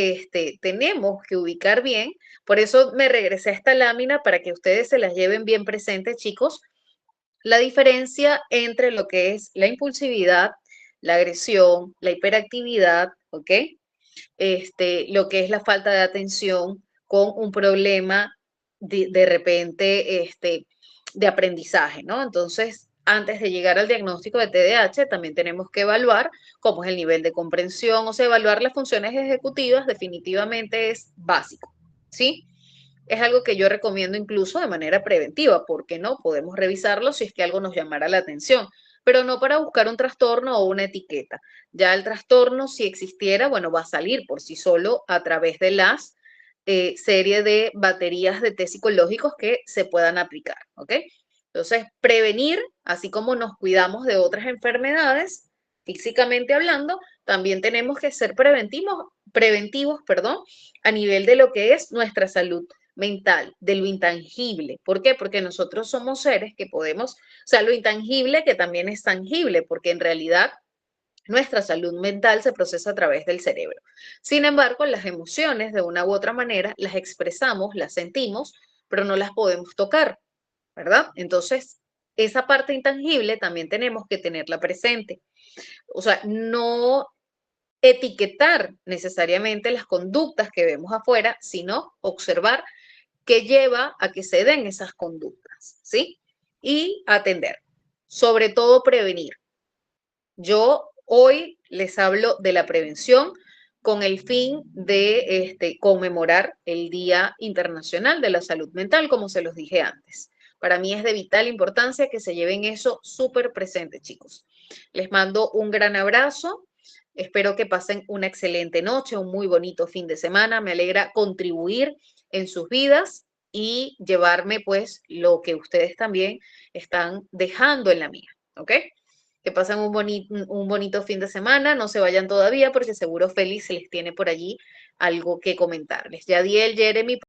tenemos que ubicar bien. Por eso me regresé a esta lámina para que ustedes se las lleven bien presentes, chicos, la diferencia entre lo que es la impulsividad, la agresión, la hiperactividad, ¿ok? Lo que es la falta de atención con un problema de repente de aprendizaje, ¿no? Entonces, antes de llegar al diagnóstico de TDAH, también tenemos que evaluar cómo es el nivel de comprensión, o sea, evaluar las funciones ejecutivas definitivamente es básico, ¿sí? Es algo que yo recomiendo incluso de manera preventiva, porque no podemos revisarlo si es que algo nos llamara la atención, pero no para buscar un trastorno o una etiqueta. Ya el trastorno, si existiera, bueno, va a salir por sí solo a través de las serie de baterías de test psicológicos que se puedan aplicar, ¿ok? Entonces, prevenir, así como nos cuidamos de otras enfermedades, físicamente hablando, también tenemos que ser preventivos, perdón, a nivel de lo que es nuestra salud mental, de lo intangible. ¿Por qué? Porque nosotros somos seres que podemos, o sea, lo intangible que también es tangible, porque en realidad nuestra salud mental se procesa a través del cerebro. Sin embargo, las emociones, de una u otra manera, las expresamos, las sentimos, pero no las podemos tocar, ¿verdad? Entonces, esa parte intangible también tenemos que tenerla presente. O sea, no etiquetar necesariamente las conductas que vemos afuera, sino observar qué lleva a que se den esas conductas, ¿sí? Y atender. Sobre todo prevenir. Yo hoy les hablo de la prevención con el fin de conmemorar el Día Internacional de la Salud Mental, como se los dije antes. Para mí es de vital importancia que se lleven eso súper presente, chicos. Les mando un gran abrazo. Espero que pasen una excelente noche, un muy bonito fin de semana. Me alegra contribuir en sus vidas y llevarme pues lo que ustedes también están dejando en la mía, ¿ok? Que pasen un bonito fin de semana, no se vayan todavía porque seguro Félix les tiene por allí algo que comentarles. Yadiel, Jeremy.